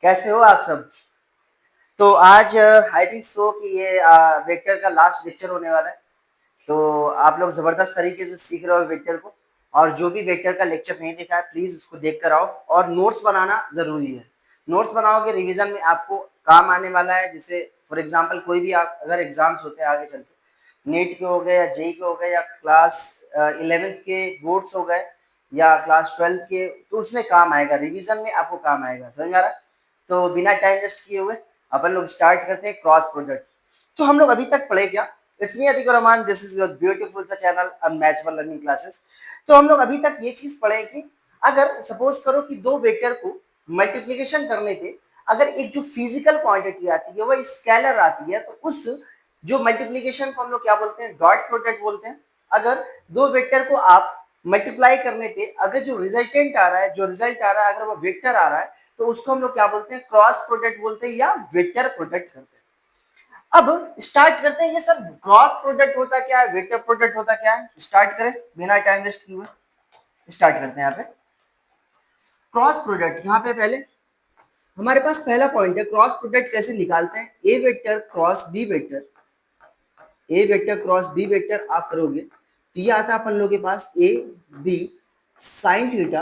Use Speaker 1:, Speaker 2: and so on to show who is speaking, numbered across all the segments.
Speaker 1: कैसे हो आप सब। तो आज आई थिंक सो कि ये वेक्टर का लास्ट लेक्चर होने वाला है। तो आप लोग जबरदस्त तरीके से सीख रहे हो वेक्टर को। और जो भी वेक्टर का लेक्चर नहीं देखा है प्लीज उसको देख कर आओ और नोट्स बनाना जरूरी है। नोट्स बनाओगे रिवीजन में आपको काम आने वाला है। जैसे फॉर एग्जांपल कोई भी आप अगर एग्जाम्स होते हैं आगे चल के, नीट के हो गए या जेई के हो गए या क्लास 11th के बोर्ड्स हो गए या क्लास 12th के, तो उसमें काम आएगा, रिवीजन में आपको काम आएगा। समझ में आ रहा है? तो बिना टाइम वेस्ट किए हुए अपन लोग स्टार्ट करते हैं क्रॉस प्रोडक्ट। तो हम लोग अभी तक पढ़े क्या? It's me Atiq Rahman, this is your beautiful सा चैनल अनमैचबल लर्निंग क्लासेस। तो हम लोग अभी तक ये चीज पढ़े कि अगर सपोज करो कि दो वेक्टर को मल्टीप्लीकेशन करने पे अगर एक जो फिजिकल क्वांटिटी आती है वो स्केलर आती है, तो उस जो मल्टीप्लीकेशन को हम लोग क्या बोलते हैं? डॉट प्रोडक्ट बोलते हैं। अगर दो वेक्टर को आप मल्टीप्लाई करने पे अगर जो रिजल्टेंट आ रहा है, जो रिजल्ट आ रहा है, अगर वो वेक्टर आ रहा है, तो उसको हम लोग क्या बोलते हैं? क्रॉस प्रोडक्ट बोलते हैं या वेक्टर प्रोडक्ट करते हैं। अब स्टार्ट करते हैं, ये सर क्रॉस प्रोडक्ट होता क्या है, वेक्टर प्रोडक्ट होता क्या है? स्टार्ट करें बिना टाइम वेस्ट किए हुए। स्टार्ट करते हैं यहाँ पे क्रॉस प्रोडक्ट। यहाँ पे पहले हमारे पास पहला पॉइंट है, क्रॉस प्रोडक्ट कैसे निकालते हैं? A vector cross B vector, A vector cross B vector आप करोगे तो ये आता है अपन लोगों के पास A B sine theta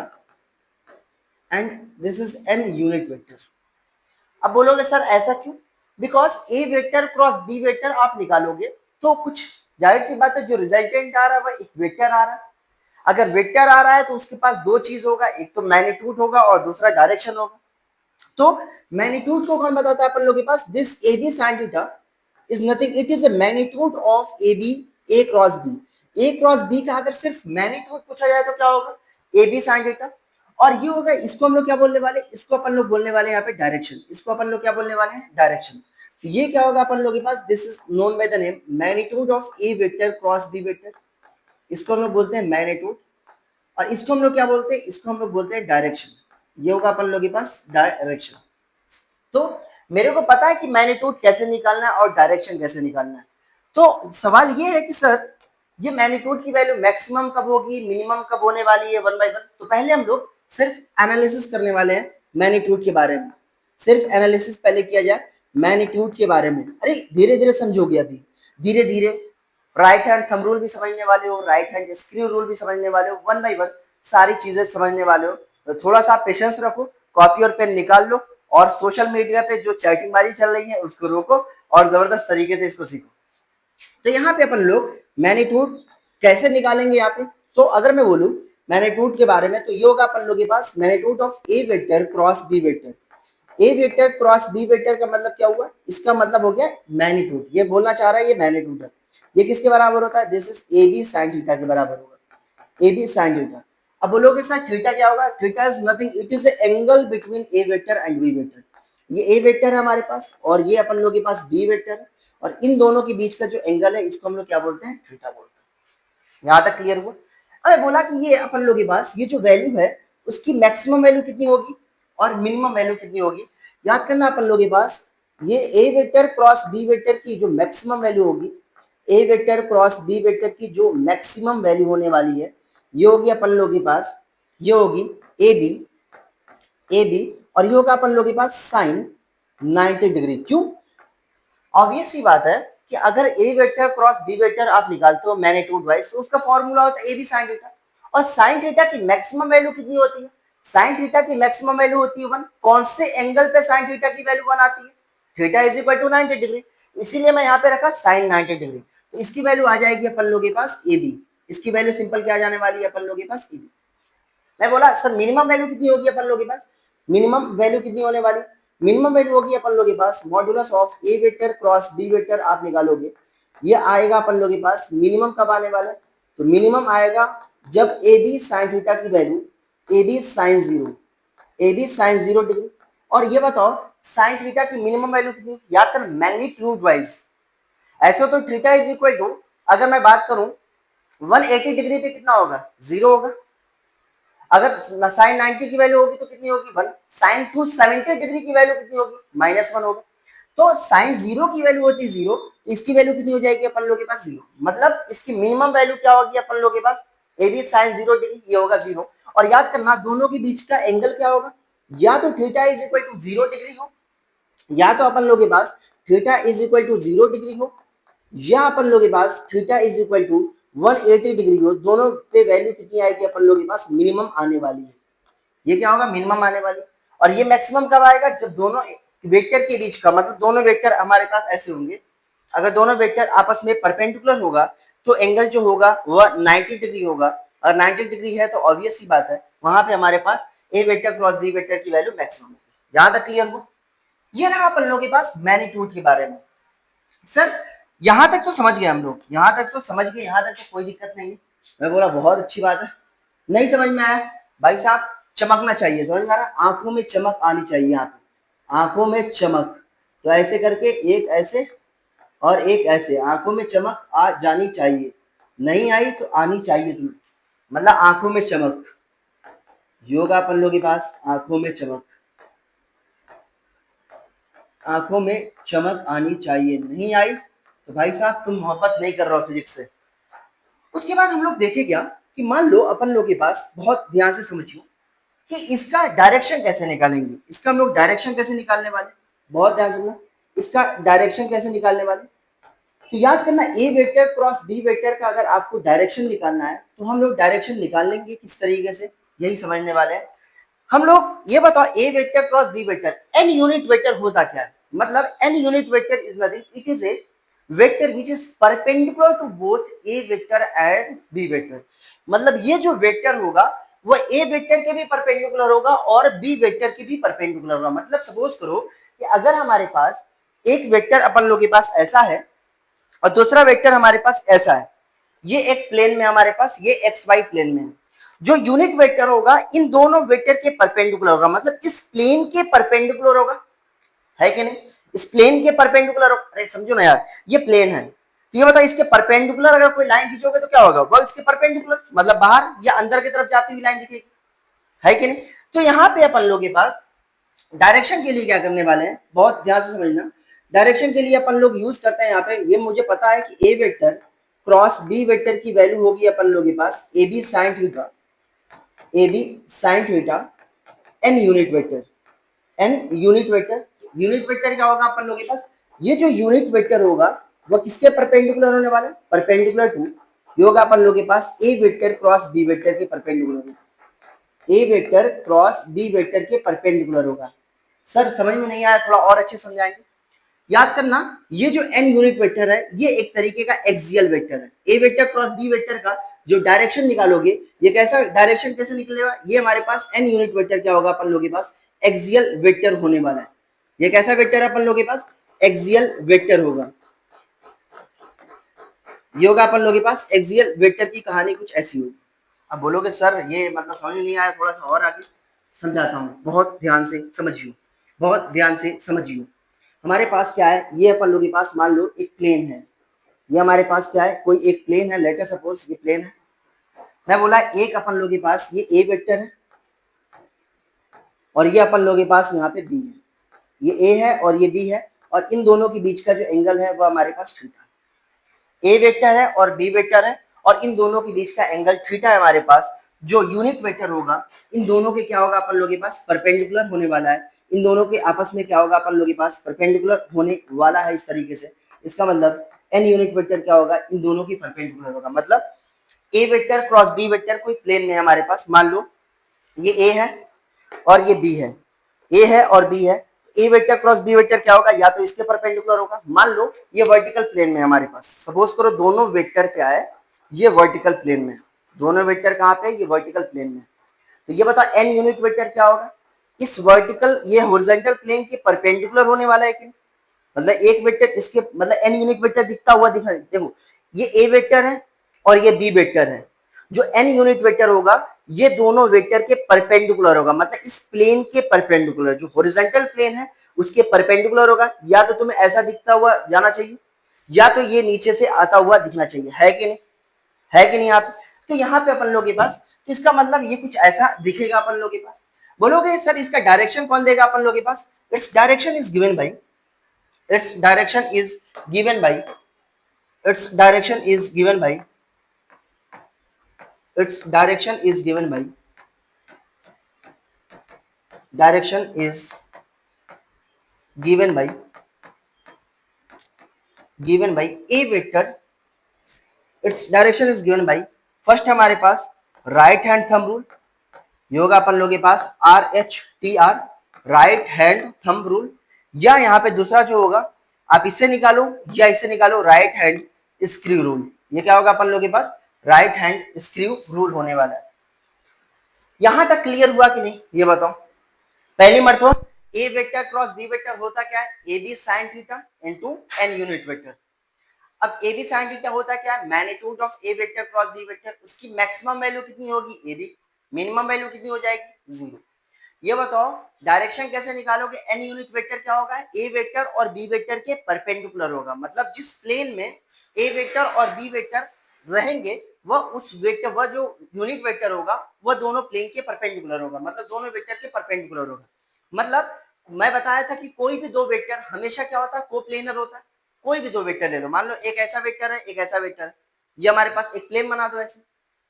Speaker 1: and this is n unit vector. अब बोलोगे सर ऐसा क्यों? Because A vector cross B vector आप निकालोगे तो कुछ जाहिर सी बात है, जो रिजल्टेंट आ रहा है वह एक वेक्टर आ रहा है। अगर वेक्टर आ रहा है तो उसके पास दो चीज होगा, एक तो मैग्नीट्यूड होगा और दूसरा डायरेक्शन होगा। तो मैग्नीट्यूड को कौन बताता है अपन लोगों के पास? This A B sine theta is nothing, it is a magnitude of A B, A cross B. A cross B का अगर सिर्फ मैग्नीट्यूड पूछा जाए तो क्या होगा? A B sine theta. और ये होगा, इसको हम लोग क्या बोलने वाले? इसको अपन लोग बोलने वाले यहाँ पे डायरेक्शन। इसको अपन लोग क्या बोलने वाले हैं? डायरेक्शन। तो ये क्या होगा अपन लोग के पास? This is known by the name magnitude of A vector cross B vector. इसको हम लोग बोलते हैं मैग्नीट्यूड। और इसको हम लोग क्या बोलते हैं? इसको हम लोग बोलते हैं डायरेक्शन। ये होगा अपन लोग के पास डायरेक्शन। तो मेरे को पता है कि मैग्नीट्यूड कैसे निकालना है और डायरेक्शन कैसे निकालना है। तो सवाल ये है कि सर ये मैग्नीट्यूड की वैल्यू मैक्सिमम कब होगी, मिनिमम कब होने वाली है, वन बाय वन। तो पहले हम लोग सिर्फ एनालिसिस करने वाले हैं मैग्नीट्यूड के बारे में। सिर्फ एनालिसिस पहले किया जाए मैग्नीट्यूड के बारे में। अरे धीरे धीरे समझोगे, अभी धीरे धीरे। राइट हैंड थंब रूल भी समझने वाले हो, राइट हैंड स्क्रू रूल भी समझने वाले हो, वन बाय वन सारी चीजें समझने वाले हो। तो थोड़ा सा पेशेंस रखो, कॉपी और पेन निकाल लो और सोशल मीडिया पे जो चैटिंगबाजी चल रही है उसको रोको और जबरदस्त तरीके से इसको सीखो। तो यहाँ पे अपन लोग मैग्नीट्यूड कैसे निकालेंगे यहाँ पे? तो अगर मैं बोलूं मैग्नीट्यूड के बारे में, तो ये होगा अपन लोग के पास magnitude of A vector cross B vector. A vector cross B vector का मतलब क्या हुआ? इसका मतलब हो गया मैग्नीट्यूड। ये बोलना चाह रहा है ये मैग्नीट्यूड है। ये किसके बराबर होता है? This is A B sine theta के बराबर होगा, ए बी साइन थीटा। अब बोलोगे सर थीटा क्या होगा? Theta is nothing, it is angle between A vector and B vector. ये ए वेक्टर है हमारे पास और ये अपन लोग के पास बी वेक्टर है, और इन दोनों के बीच का जो एंगल है इसको हम लोग क्या बोलते हैं? थीटा बोलते हैं। यहाँ तक क्लियर हुआ? अरे बोला कि ये अपन लोग के पास ये जो वैल्यू है उसकी मैक्सिमम वैल्यू कितनी होगी और मिनिमम वैल्यू कितनी होगी? याद करना अपन लोग के पास ये A vector cross B vector की जो मैक्सिमम वैल्यू होगी, ए वेक्टर क्रॉस बी वेक्टर की जो मैक्सिमम वैल्यू होने वाली है ये होगी अपन लोग के पास, ये होगी ए बी, ए बी। और ये होगा अपन लोग के पास साइन 90 डिग्री। क्यों? ऑब्वियस सी बात है कि अगर ए वेक्टर क्रॉस बी वेक्टर आप निकालते हो मैग्नीट्यूड वाइज, तो उसका फॉर्मूला होता है ए बी साइन थीटा। और साइन थीटा की मैक्सिमम वैल्यू कितनी होती है? साइन थीटा की मैक्सिमम वैल्यू होती है 1। कौन से एंगल पे साइन थीटा की वैल्यू 1 आती है? Theta is equal to 90 degree. इसीलिए मैं यहाँ पे रखा साइन 90 डिग्री। तो इसकी वैल्यू आ जाएगी अपन लोग के पास ए बी। इसकी वैल्यू सिंपल क्या आ जाने वाली है अपन लोग के पास? A B. मैं बोला सर मिनिमम वैल्यू कितनी होगी अपन लोग के पास? मिनिमम वैल्यू कितनी होने वाली? मिनिमम वैल्यू होगी अपन लोग के पास modulus of A vector cross B vector आप निकालोगे, ये आएगा अपन लोग के पास। मिनिमम कब आने वाला है? तो मिनिमम आएगा जब ए बी साइन थीटा की value, A B sine 0, A B sine 0 degree. और ये बताओ साइन थीटा की मिनिमम वैल्यू कितनी? याद कर मैग्नीट्यूड वाइज। ऐसे तो थीटा इज इक्वल टू, अगर मैं बात करूं 180 डिग्री पे कितना होगा? 0 होगा। अगर साइन 90 की वैल्यू होगी तो कितनी होगी? 1। साइन 270 डिग्री की वैल्यू कितनी होगी? -1 होगा। तो साइन 0 की वैल्यू होती है 0, तो इसकी वैल्यू कितनी हो जाएगी अपन लोग के पास? 0। मतलब इसकी मिनिमम वैल्यू क्या होगी अपन लोग के पास? ए बी साइन 0 डिग्री, ये होगा 0। और याद करना दोनों के बीच का एंगल क्या होगा? या तो theta is equal to 0 degree हो, या तो अपन लोग के पास theta is equal to 0 degree हो, या अपन लोग के पास theta is equal to 180 degree हो। दोनों पे वैल्यू कितनी आएगी अपन लोग के पास? मिनिमम आने वाली है। ये क्या होगा? मिनिमम आने वाली। और ये मैक्सिमम कब आएगा? जब दोनों वेक्टर के बीच का, मतलब दोनों वेक्टर हमारे पास ऐसे होंगे, अगर दोनों वेक्टर आपस में परपेंडिकुलर होगा तो एंगल जो होगा वह 90 डिग्री होगा। और 90 डिग्री है तो ऑब्वियस सी बात है वहां पे हमारे पास ए वेक्टर क्रॉस बी वेक्टर की वैल्यू मैक्सिमम होगी। यहां तक क्लियर हो? ये रहा अपन लोगों के पास मैग्नीट्यूड के बारे में। सर यहां तक तो समझ गए हम लोग, यहां तक तो समझ गए, यहां तक तो कोई दिक्कत नहीं है। मैं बोला बहुत अच्छी बात है। नहीं समझ में आया भाई साहब? चमकना चाहिए, समझ में आ रहा? आंखों में चमक आनी चाहिए यहाँ पे, आंखों में चमक। तो ऐसे करके एक ऐसे और एक ऐसे आंखों में चमक आ जानी चाहिए। नहीं आई तो आनी चाहिए तुम्हें, मतलब आंखों में चमक। योगा अपन लोगों के पास आंखों में चमक, आंखों में चमक आनी चाहिए। नहीं आई तो भाई साहब तुम मोहब्बत नहीं कर रहे हो फिजिक्स से। उसके बाद हम लोग देखे क्या कि मान लो अपन लोग के पास, बहुत ध्यान से समझियो, कि इसका डायरेक्शन कैसे निकालेंगे। इसका हम लोग डायरेक्शन कैसे निकालने वाले, बहुत ध्यान से समझना। इसका डायरेक्शन कैसे निकालने वाले? तो याद करना, ए वेक्टर क्रॉस बी वेक्टर का अगर आपको डायरेक्शन निकालना है तो हम लोग डायरेक्शन निकाल लेंगे किस तरीके से, यही समझने वाले हैं हम लोग। ये बताओ, A vector cross B vector, n unit vector होता क्या है? मतलब n unit vector is nothing, it is a vector which is perpendicular to both A vector and B vector. मतलब ये जो वेक्टर होगा वह ए वेक्टर के भी परपेंडिकुलर होगा और बी वेक्टर के भी परपेंडिकुलर होगा। मतलब सपोज करो कि अगर हमारे पास एक वेक्टर अपन लोग के पास ऐसा है और दूसरा वेक्टर हमारे पास ऐसा है, ये एक प्लेन में हमारे पास, ये एक्स वाई प्लेन में है, जो यूनिट वेक्टर होगा इन दोनों वेक्टर के परपेंडिकुलर होगा, मतलब इस प्लेन के परपेंडिकुलर होगा, है कि नहीं? इस प्लेन के परपेंडिकुलर होगा। अरे समझो ना यार, ये प्लेन है तो ये बताओ इसके परपेंडिकुलर अगर कोई लाइन खींचोगे तो क्या होगा? वह इसके परपेंडिकुलर, मतलब बाहर या अंदर की तरफ जाती हुई लाइन दिखेगी, है कि नहीं? तो यहाँ पे अपन लोग के पास डायरेक्शन के लिए क्या करने वाले हैं, बहुत ध्यान से समझना। डायरेक्शन के लिए अपन लोग यूज करते हैं यहाँ पे, ये मुझे पता है कि A vector cross B vector की वैल्यू होगी अपन लोग के पास A B sine theta, A B sine theta n unit vector, n unit vector. Unit vector क्या होगा अपन लोग के पास? ये जो यूनिट वेक्टर होगा वो किसके परपेंडिकुलर होने वाला है? परपेंडिकुलर टू, ये होगा अपन लोग के पास ए वेक्टर क्रॉस बी वेक्टर के परपेंडिकुलर होगा, ए वेक्टर क्रॉस बी वेक्टर के परपेंडिकुलर होगा। सर समझ में नहीं आया, थोड़ा और अच्छे समझाएंगे। याद करना, ये जो एन यूनिट वेक्टर है ये एक तरीके का एक्सियल वेक्टर है। ए वेक्टर क्रॉस बी वेक्टर का जो डायरेक्शन निकालोगे, ये कैसा डायरेक्शन कैसे निकलेगा? ये हमारे पास एन यूनिट वेक्टर क्या होगा अपन लोग के पास? एक्सियल वेक्टर होने वाला है। ये कैसा वेक्टर है अपन लोग के पास? एक्सियल वेक्टर होगा। ये होगा अपन लोग के पास एक्सियल वेक्टर की कहानी कुछ ऐसी होगी। अब बोलोगे सर ये मतलब समझ में नहीं आया, थोड़ा सा और आगे समझाता हूँ, बहुत ध्यान से समझियो, बहुत ध्यान से समझियो। हमारे पास क्या है, ये अपन लोग के पास मान लो एक प्लेन है, ये हमारे पास क्या है, कोई एक प्लेन है, लेट अस सपोज ये प्लेन है। मैं बोला एक अपन लोग के पास ये ए वेक्टर है और ये अपन लोग के पास यहाँ पे बी है, ये ए है और ये बी है, और इन दोनों के बीच का जो एंगल है वो हमारे पास थीटा है। ए वेक्टर है और बी वेक्टर है और इन दोनों के बीच का एंगल थीटा है हमारे पास। जो यूनिट वेक्टर होगा इन दोनों के क्या होगा अपन लोग के पास? परपेंडिकुलर होने वाला है। इन दोनों के आपस में क्या होगा अपन लोग के पास? परपेंडिकुलर होने वाला है इस तरीके से। इसका मतलब एन यूनिट वेक्टर क्या होगा? इन दोनों की परपेंडिकुलर होगा। मतलब A vector cross B vector कोई प्लेन में हमारे पास, मान लो ये ए है और ये बी है, ए है और बी है, ए वेक्टर क्रॉस बी वेक्टर क्या होगा? या तो इसके परपेंडिकुलर होगा। मान लो ये वर्टिकल प्लेन में हमारे पास, सपोज करो दोनों वेक्टर क्या है, ये वर्टिकल प्लेन में है। दोनों वेक्टर कहाँ पे? ये वर्टिकल प्लेन में। तो ये बताओ एन यूनिट वेक्टर क्या होगा? इस वर्टिकल, ये हॉरिजॉन्टल प्लेन के परपेंडिकुलर होने वाला है कि, मतलब एक वेक्टर इसके, मतलब एन यूनिट वेक्टर दिखता हुआ दिखा, देखो ये ए वेक्टर है और ये बी वेक्टर है। जो एन यूनिट वेक्टर होगा ये दोनों वेक्टर के परपेंडिकुलर होगा, मतलब इस प्लेन के परपेंडिकुलर, जो हॉरिजॉन्टल प्लेन है उसके परपेंडिकुलर होगा। या तो तुम्हें ऐसा दिखता हुआ जाना चाहिए या तो ये नीचे से आता हुआ दिखना चाहिए, है कि नहीं? है कि नहीं आप? तो यहाँ पे अपन लोग के पास, तो इसका मतलब ये कुछ ऐसा दिखेगा अपन लोग के पास। बोलोगे सर इसका डायरेक्शन कौन देगा अपन लोग के पास? Its direction is given by, its direction is given by, its direction is given by, its direction is given by direction is given by A vector, it's direction is given by, first हमारे पास right hand thumb rule, ये होगा अपन लोगों के पास RHTR, right hand thumb rule, या यहाँ पे दूसरा जो होगा आप इससे निकालो या इससे निकालो, राइट हैंड स्क्रू रूल। ये क्या होगा अपन लोगों के पास, राइट हैंड स्क्रू रूल होने वाला है। यहां तक क्लियर हुआ कि नहीं ये बताओ। पहली मर्तबा A vector cross B vector होता क्या है, A B sine theta into N unit vector. अब ए बी साइन थीटा होता क्या है, magnitude of A vector cross B vector, उसकी मैक्सिमम वैल्यू कितनी होगी ए बी, मिनिमम वैल्यू कितनी हो जाएगी 0। ये बताओ डायरेक्शन कैसे निकालोगे, एन यूनिट वेक्टर क्या होगा, ए वेक्टर और बी वेक्टर के परपेंडिकुलर होगा, मतलब जिस प्लेन में ए वेक्टर और बी वेक्टर रहेंगे वह उस वेक्टर, वह जो यूनिट वेक्टर होगा वह दोनों प्लेन के परपेंडिकुलर होगा, मतलब दोनों वेक्टर के परपेंडिकुलर होगा। मतलब मैं बताया था कि कोई भी दो वेक्टर हमेशा क्या होता है, कोप्लेनर होता है। कोई भी दो वेक्टर ले लो, मान लो एक ऐसा वेक्टर है एक ऐसा वेक्टर है, ये हमारे पास एक प्लेन बना दो ऐसे,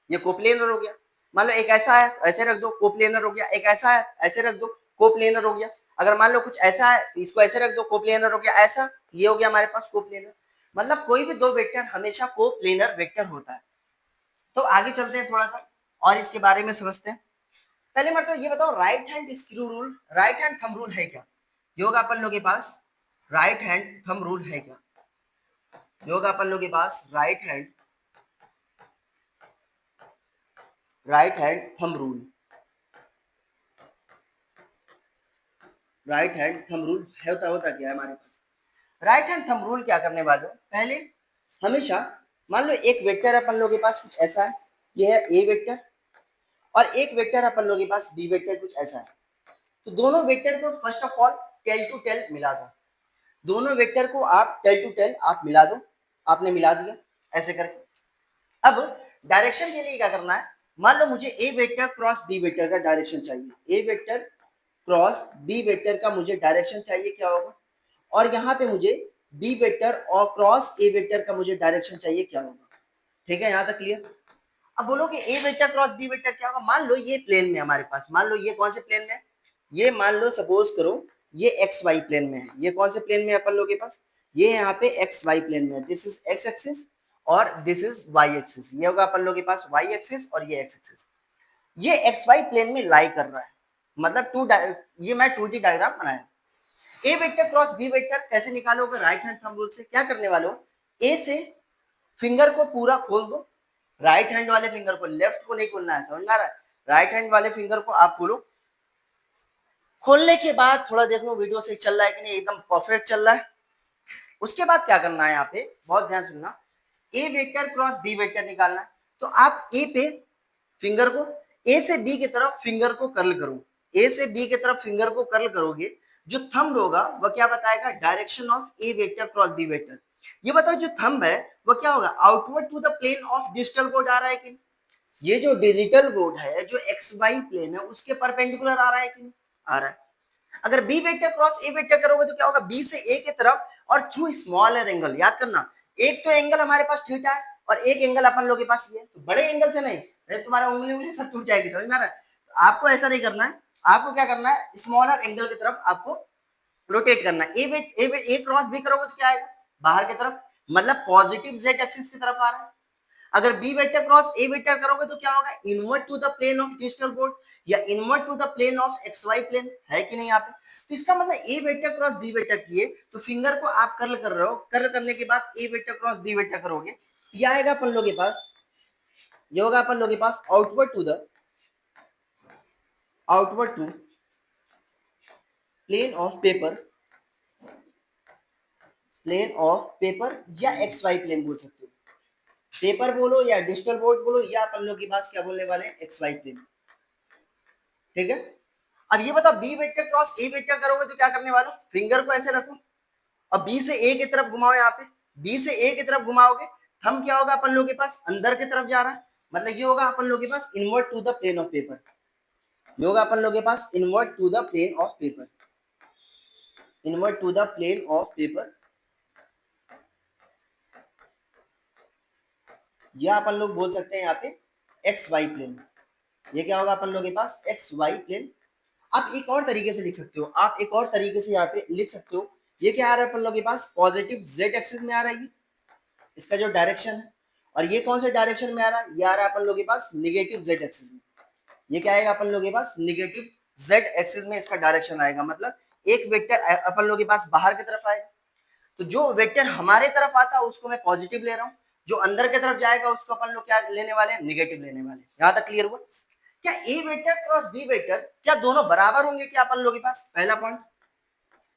Speaker 1: ये कोप्लेनर हो गया। मान लो एक ऐसा है ऐसे रख दो, कोप्लेनर हो गया, एक ऐसा है ऐसे रख दो, कोप्लेनर हो गया। अगर मान लो कुछ ऐसा है इसको ऐसे रख दो, कोप्लेनर हो गया, ऐसा ये हो गया हमारे पास कोप्लेनर। मतलब कोई भी दो वेक्टर हमेशा कोप्लेनर वेक्टर होता है। तो आगे चलते हैं थोड़ा सा और इसके बारे में समझते हैं। पहले मतलब ये बताओ right hand screw rule, right hand thumb rule है क्या, योगा अपन लोग के पास राइट हैंड थंब रूल है क्या, योगा अपन लोग के पास right hand thumb rule, right hand thumb rule होता क्या है हमारे पास। राइट हैंड थंब रूल क्या करने वाले हो, पहले हमेशा मान लो एक वेक्टर अपन लोग के पास कुछ ऐसा है, ये है ए वेक्टर, और एक वेक्टर अपन लोग के पास बी वेक्टर कुछ ऐसा है। तो दोनों वेक्टर को first of all tail to tail मिला दो, दोनों वेक्टर को आप टेल टू टेल आप मिला दो, आपने मिला दिया ऐसे करके। अब डायरेक्शन के लिए क्या करना है, मान लो मुझे A vector cross B vector का डायरेक्शन चाहिए, ए वेक्टर क्रॉस बी वेक्टर का मुझे डायरेक्शन चाहिए क्या होगा, और यहाँ पे मुझे बी वेक्टर और क्रॉस ए वेक्टर का मुझे डायरेक्शन चाहिए क्या होगा। ठीक है, यहाँ तक क्लियर। अब बोलो कि A vector cross B vector क्या होगा, मान लो ये प्लेन में हमारे पास, मान लो ये कौन से प्लेन में है, ये मान लो सपोज करो ये एक्स वाई प्लेन में है, ये कौन से प्लेन में है अपन लोग के पास, ये यहाँ पे एक्स वाई प्लेन में है, दिस इज एक्स एक्सिस और दिस इज वाई एक्सिस, ये होगा अपन लोग के पास वाई एक्सिस और ये एक्स एक्सिस, ये एक्स वाई प्लेन में लाई कर रहा है, मतलब ये मैं 2D डायग्राम बनाया। ए वेक्टर क्रॉस बी वेक्टर कैसे निकालोगे, राइट हैंड थंब रूल से क्या करने वाले हो, ए से फिंगर को पूरा खोल दो, राइट हैंड वाले फिंगर को, लेफ्ट को नहीं खोलना है, समझ में आ रहा है, राइट हैंड वाले फिंगर को आप खोलो। खोलने के बाद थोड़ा देख लो वीडियो से चल रहा है कि नहीं, एकदम परफेक्ट चल रहा है। उसके बाद क्या करना है, यहाँ पे बहुत ध्यान सुनना, ए वेक्टर क्रॉस बी वेक्टर निकालना है। तो आप ए पे फिंगर को, ए से बी की तरफ फिंगर को कर्ल करो, ए से बी की तरफ फिंगर को कर्ल करोगे, जो थंब होगा वह क्या बताएगा, direction of A vector cross B vector. ये बताओ जो थंब है वो क्या होगा, outward to the plane of digital board आ रहा है कि, ये जो डिजिटल बोर्ड है जो एक्स वाई प्लेन है उसके परपेंडिकुलर आ रहा है कि नहीं आ रहा है। अगर B vector cross A vector करोगे तो क्या होगा, बी से ए की तरफ और थ्रू स्मॉलर एंगल, याद करना एक तो एंगल हमारे पास थीटा है और एक एंगल अपन लोग के पास ये है, तो बड़े एंगल से नहीं, अरे तुम्हारा उंगली उंगली सब टूट जाएगी, समझ में आ रहा है। तो आपको ऐसा नहीं करना है, आपको क्या करना है, स्मॉलर एंगल की तरफ आपको रोटेट करना है। ए क्रॉस बी करोगे तो क्या आएगा, बाहर की तरफ, मतलब पॉजिटिव जेड एक्सिस की तरफ आ रहा है। अगर B vector cross A vector करोगे तो क्या होगा, inward to the plane of digital board या inward to the plane of X Y plane, है कि नहीं यहाँ पे। तो इसका मतलब A vector cross B vector किए तो फिंगर को आप कर्ल कर रहे हो, कर्ल करने के बाद ए वेक्टर क्रॉस बी वेक्टर करोगे, ये आएगा अपन लोग के पास, ये होगा अपन लोग के पास outward to plane of paper, plane of paper या एक्स वाई प्लेन बोल सकते हो, पेपर बोलो या डिजिटल बोर्ड बोलो, या अपन लोग के पास क्या बोलने वाले हैं, एक्स वाई प्लेन। ठीक है, अब ये बताओ B vector cross A vector करोगे तो क्या करने वाले हो, फिंगर को ऐसे रखो और बी से ए की तरफ घुमाओ, यहाँ पे बी से ए की तरफ घुमाओगे, थंब क्या होगा अपन लोग के पास अंदर की तरफ जा रहा है, मतलब ये होगा अपन लोग के पास inward to the plane of paper, ये होगा अपन लोग के पास inward to the plane of paper, inward to the plane of paper, या अपन लोग बोल सकते हैं यहाँ पे एक्स वाई प्लेन, ये क्या होगा अपन लोग के पास एक्स वाई प्लेन। आप एक और तरीके से लिख सकते हो, आप एक और तरीके से यहाँ पे लिख सकते हो। ये क्या आ रहा है अपन लोग के पास, पॉजिटिव जेड एक्सिस में आ रहा है ये, इसका जो डायरेक्शन है। और ये कौन से डायरेक्शन में आ रहा है, ये आ रहा है अपन लोग के पास निगेटिव जेड एक्सिस में। ये क्या आएगा अपन लोग के पास, निगेटिव जेड एक्सिस में इसका डायरेक्शन आएगा। मतलब एक वेक्टर अपन लोग के पास बाहर की तरफ आएगा, तो जो वेक्टर हमारे तरफ आता है उसको मैं पॉजिटिव ले रहा हूँ, जो अंदर की तरफ जाएगा उसको अपन लोग क्या लेने वाले हैं, निगेटिव लेने वाले हैं। यहां तक क्लियर हुआ। क्या A vector cross B vector क्या दोनों बराबर होंगे क्या अपन लोग के पास,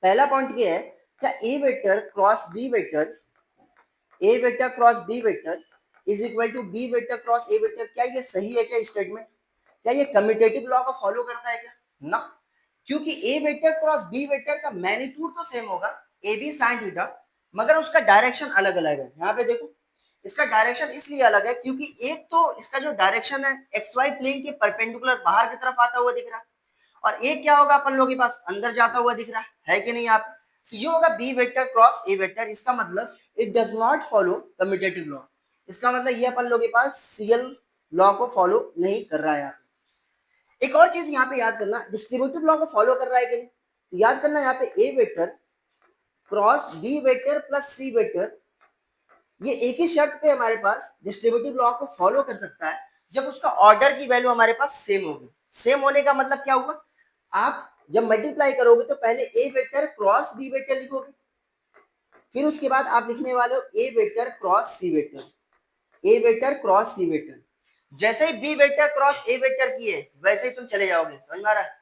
Speaker 1: पहला पॉइंट ये है, क्या A vector cross B vector, A vector cross B vector is equal to B vector cross A vector, क्या ये सही है क्या स्टेटमेंट, क्या ये कम्यूटेटिव लॉ को फॉलो करता है क्या, ना। क्योंकि ए वेक्टर क्रॉस बी वेक्टर का मैग्नीट्यूड तो सेम होगा, ए बी साइन थीटा, मगर उसका डायरेक्शन अलग अलग है। यहाँ पे देखो इसका डायरेक्शन इसलिए अलग है क्योंकि एक तो इसका जो डायरेक्शन है एक्स वाई प्लेन के परपेंडिकुलर बाहर की तरफ आता हुआ दिख रहा है, और एक क्या होगा अपन लोगों के पास अंदर जाता हुआ दिख रहा है कि नहीं आप। तो ये होगा B vector cross A vector, इसका मतलब it does not follow commutative law. इसका मतलब ये अपन लोगों के पास सीएल लॉ को फॉलो नहीं कर रहा है यहाँ पे। एक और चीज यहाँ पे याद करना, डिस्ट्रीब्यूटिव लॉ को फॉलो कर रहा है कि नहीं, तो याद करना यहाँ पे A vector cross B vector plus C vector, ये एक ही शर्त पे हमारे पास डिस्ट्रीब्यूटिव लॉ को फॉलो कर सकता है जब उसका ऑर्डर की वैल्यू हमारे पास सेम होगी। सेम होने का मतलब क्या हुआ, आप जब मल्टीप्लाई करोगे तो पहले A vector cross B vector लिखोगे, फिर उसके बाद आप लिखने वाले हो A vector cross C vector, A vector cross C vector. जैसे ही B vector cross A vector किए वैसे ही तुम चले जाओगे, समझ में आ रहा है,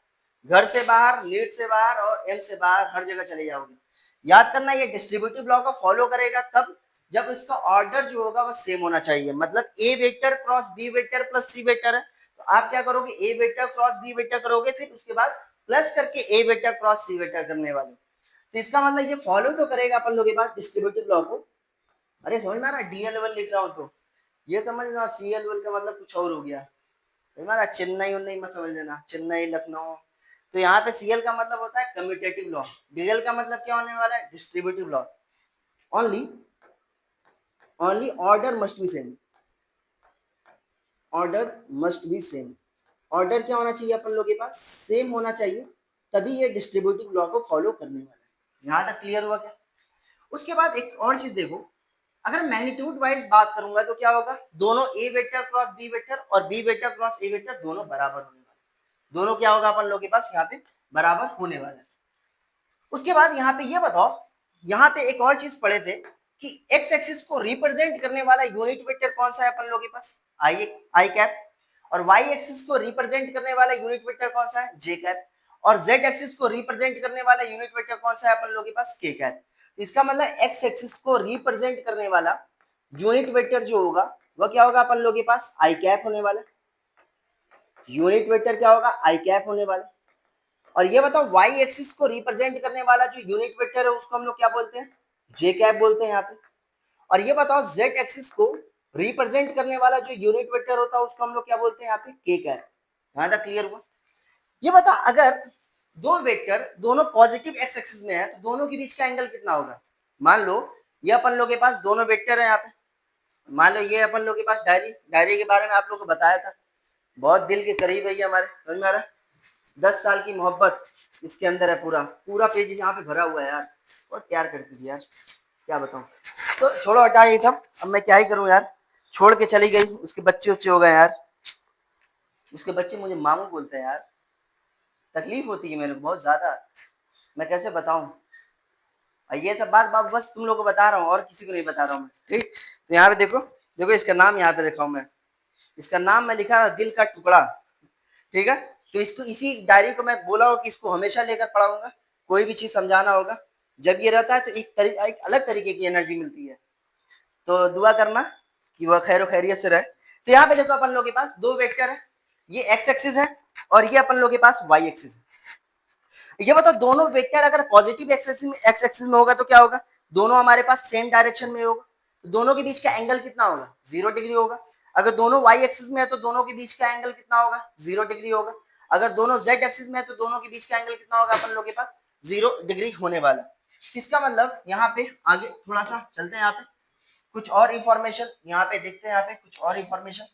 Speaker 1: घर से बाहर, लीड से बाहर और एम से बाहर हर जगह चले जाओगे। याद करना ये डिस्ट्रीब्यूटिव लॉ को फॉलो करेगा तब जब इसका ऑर्डर जो होगा वो सेम होना चाहिए। मतलब A vector cross B vector plus C vector है, तो आप क्या करोगे, A vector cross B vector करोगे, फिर उसके बाद प्लस करके A vector cross C vector करने वाले। तो इसका मतलब ये फॉलो तो करेगा अपन लोग के पास डिस्ट्रीब्यूटिव लॉ को। अरे समझ में आ रहा है, डीएल लेवल लिख रहा हूँ तो ये समझना, सीएल लेवल का मतलब कुछ और हो गया। समझ में आ रहा है, चेन्नई उन्नई मत समझ लेना, चेन्नई लखनऊ। तो यहाँ पे सीएल का मतलब होता है कम्यूटेटिव लॉ, डीएल का मतलब क्या होने वाला है, distributive law. Only only order must be same, order must be same. Order क्या होना चाहिए अपन लोग के पास, सेम होना चाहिए, तभी ये डिस्ट्रीब्यूटिव लॉ को फॉलो करने वाला है। यहाँ तक क्लियर हुआ क्या। उसके बाद एक और चीज देखो, अगर मैग्नीट्यूड वाइज बात करूंगा तो क्या होगा, दोनों A vector cross B vector और B vector cross A vector दोनों बराबर होने वाले, दोनों क्या होगा अपन लोग के पास यहाँ पे बराबर होने वाला है। उसके बाद यहाँ पे ये बताओ, यहाँ पे एक और चीज पढ़े थे कि एक्स एक्सिस को रिप्रेजेंट करने वाला यूनिट वेक्टर कौन सा है अपन लोग के पास, आई आई कैप, और वाई एक्सिस को रिप्रेजेंट करने वाला यूनिट वेक्टर कौन सा है, जे कैप, और जेड एक्सिस को रिप्रेजेंट करने वाला यूनिट वेक्टर कौन सा है अपन लोग के पास, के कैप। इसका मतलब एक्स एक्सिस को रिप्रेजेंट करने वाला यूनिट वेक्टर जो होगा वह क्या होगा अपन लोग के पास, आई कैप होने वाला। यूनिट वेक्टर क्या होगा, आई कैप होने वाला। और ये बताओ वाई एक्सिस को रिप्रेजेंट करने वाला जो यूनिट वेक्टर है उसको हम लोग क्या बोलते हैं, जे कैप बोलते हैं यहाँ पे। और ये बताओ जेड एक्सिस को रिप्रेजेंट करने वाला जो यूनिट वेक्टर होता है उसको हम लोग क्या बोलते हैं यहाँ पे, के कैप। यहाँ तक क्लियर हुआ। ये बता, अगर दो वेक्टर दोनों पॉजिटिव एक्स एक्सिस में है तो दोनों के बीच का एंगल कितना होगा। मान लो ये अपन लोग के पास दोनों वेक्टर है यहाँ पे, मान लो ये अपन लोग के पास डायरी, डायरी के बारे में आप लोग को बताया था, बहुत दिल के करीब है ये हमारे, समझ में आ रहा है। 10 साल की मोहब्बत इसके अंदर है, पूरा पूरा पेज यहाँ पे भरा हुआ है यार, बहुत प्यार करती थी यार, क्या बताऊं। तो छोड़ो हटा ये सब, अब मैं क्या ही करूं यार, छोड़ के चली गई, उसके बच्चे उच्चे हो गए यार, उसके बच्चे मुझे मामू बोलते हैं यार, तकलीफ होती है मेरे को बहुत ज्यादा, मैं कैसे बताऊं। और ये सब बात बस तुम लोग को बता रहा हूँ और किसी को नहीं बता रहा हूँ मैं, ठीक। तो यहाँ पे देखो, देखो इसका नाम यहाँ पे लिखा हूँ मैं, इसका नाम मैं लिखा दिल का टुकड़ा, ठीक है। तो इसको, इसी डायरी को मैं बोला हो कि इसको हमेशा लेकर पढ़ाऊंगा, कोई भी चीज समझाना होगा, जब ये रहता है तो एक अलग तरीके की एनर्जी मिलती है। तो दुआ करना कि वह खैर खैरियत से रहे। तो यहाँ पे देखो अपन लोग के पास दो वेक्टर है, ये एक्स एक्सिस है और ये अपन लोग के पास वाई एक्सिस है। ये बताओ दोनों वेक्टर अगर पॉजिटिव एक्स एक्सिस में होगा तो क्या होगा, दोनों हमारे पास सेम डायरेक्शन में होगा, तो दोनों के बीच का एंगल कितना होगा, 0 डिग्री होगा। अगर दोनों वाई एक्सिस में है तो दोनों के बीच का एंगल कितना होगा, 0 डिग्री होगा। अगर दोनों जेड एक्सिस में है तो दोनों के बीच का एंगल कितना होगा अपन लोग के पास, 0 डिग्री होने वाला। इसका मतलब यहाँ पे आगे थोड़ा सा चलते हैं, यहाँ पे कुछ और इंफॉर्मेशन यहाँ पे देखते हैं, यहाँ पे कुछ और इंफॉर्मेशन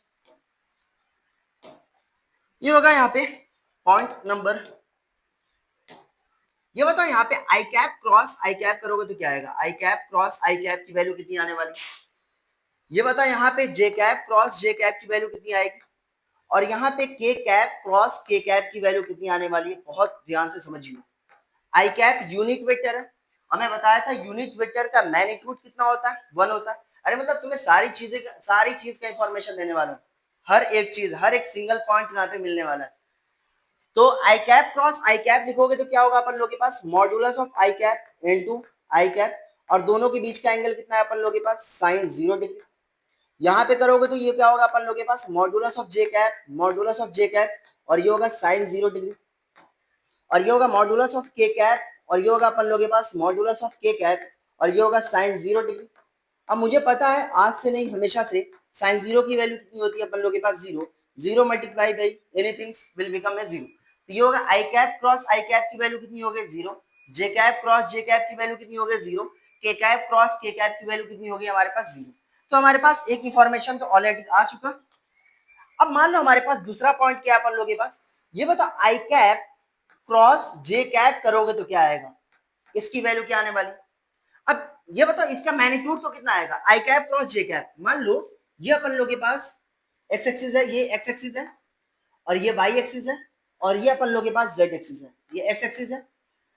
Speaker 1: ये होगा यहाँ पे पॉइंट नंबर ये बताओ यहाँ पे आई कैप क्रॉस आई कैप करोगे तो क्या आएगा, आई कैप क्रॉस आई कैप की वैल्यू कितनी आने वाली है? ये बताओ यहाँ पे जे कैप क्रॉस जे कैप की वैल्यू कितनी आएगी, और यहाँ पे के कैप क्रॉस के कैप की वैल्यू कितनी आने वाली है? बहुत ध्यान से समझिए। आई कैप यूनिट वेक्टर है, हमें बताया था यूनिट वेक्टर का मैग्नीट्यूड कितना होता है, 1 होता है। अरे मतलब तुम्हें सारी चीज का इंफॉर्मेशन देने वाला हूँ, हर एक चीज, हर एक सिंगल पॉइंट यहाँ पे मिलने वाला है। तो I cap cross I cap लिखोगे तो क्या होगा अपन लोग के पास, modulus of I cap into I cap, और दोनों के बीच का एंगल कितना है अपन लोग के पास, साइन 0 डिग्री। यहाँ पे करोगे तो ये क्या होगा अपन लोग के पास, modulus of J cap, modulus of J cap, और ये होगा साइन 0 डिग्री, और ये होगा मॉड्यूलस ऑफ के कैप, और ये होगा अपन लोग के पास मॉड्यूलस ऑफ के कैप, और ये होगा साइन 0 डिग्री। अब मुझे पता है आज से नहीं हमेशा से साइन 0 की वैल्यू कितनी होती है अपन लोग के पास, 0, 0 multiply by anything will become a 0। तो ये होगा आई कैप क्रॉस आई कैप की वैल्यू कितनी हो गई, 0, जे कैप क्रॉस जे कैप की वैल्यू कितनी हो गई, 0, के कैप क्रॉस के कैप की वैल्यू कितनी हो गई हमारे पास, 0। तो हमारे पास एक इंफॉर्मेशन तो ऑलरेडी आ चुका। अब मान लो हमारे पास दूसरा पॉइंट क्या है अपन लोग के पास, ये बताओ आई कैप क्रॉस जे कैप करोगे तो क्या आएगा, इसकी वैल्यू क्या आने वाली। अब ये बताओ इसका मैग्नीट्यूड तो कितना आएगा, आई कैप क्रॉस जे कैप। मान लो ये अपन लोग के पास एक्स एक्सिस है, ये एक्स एक्सिस है, और ये वाई एक्सिस है, और ये अपन लोग के पास जेड एक्सिस है। ये एक्स एक्सिस है,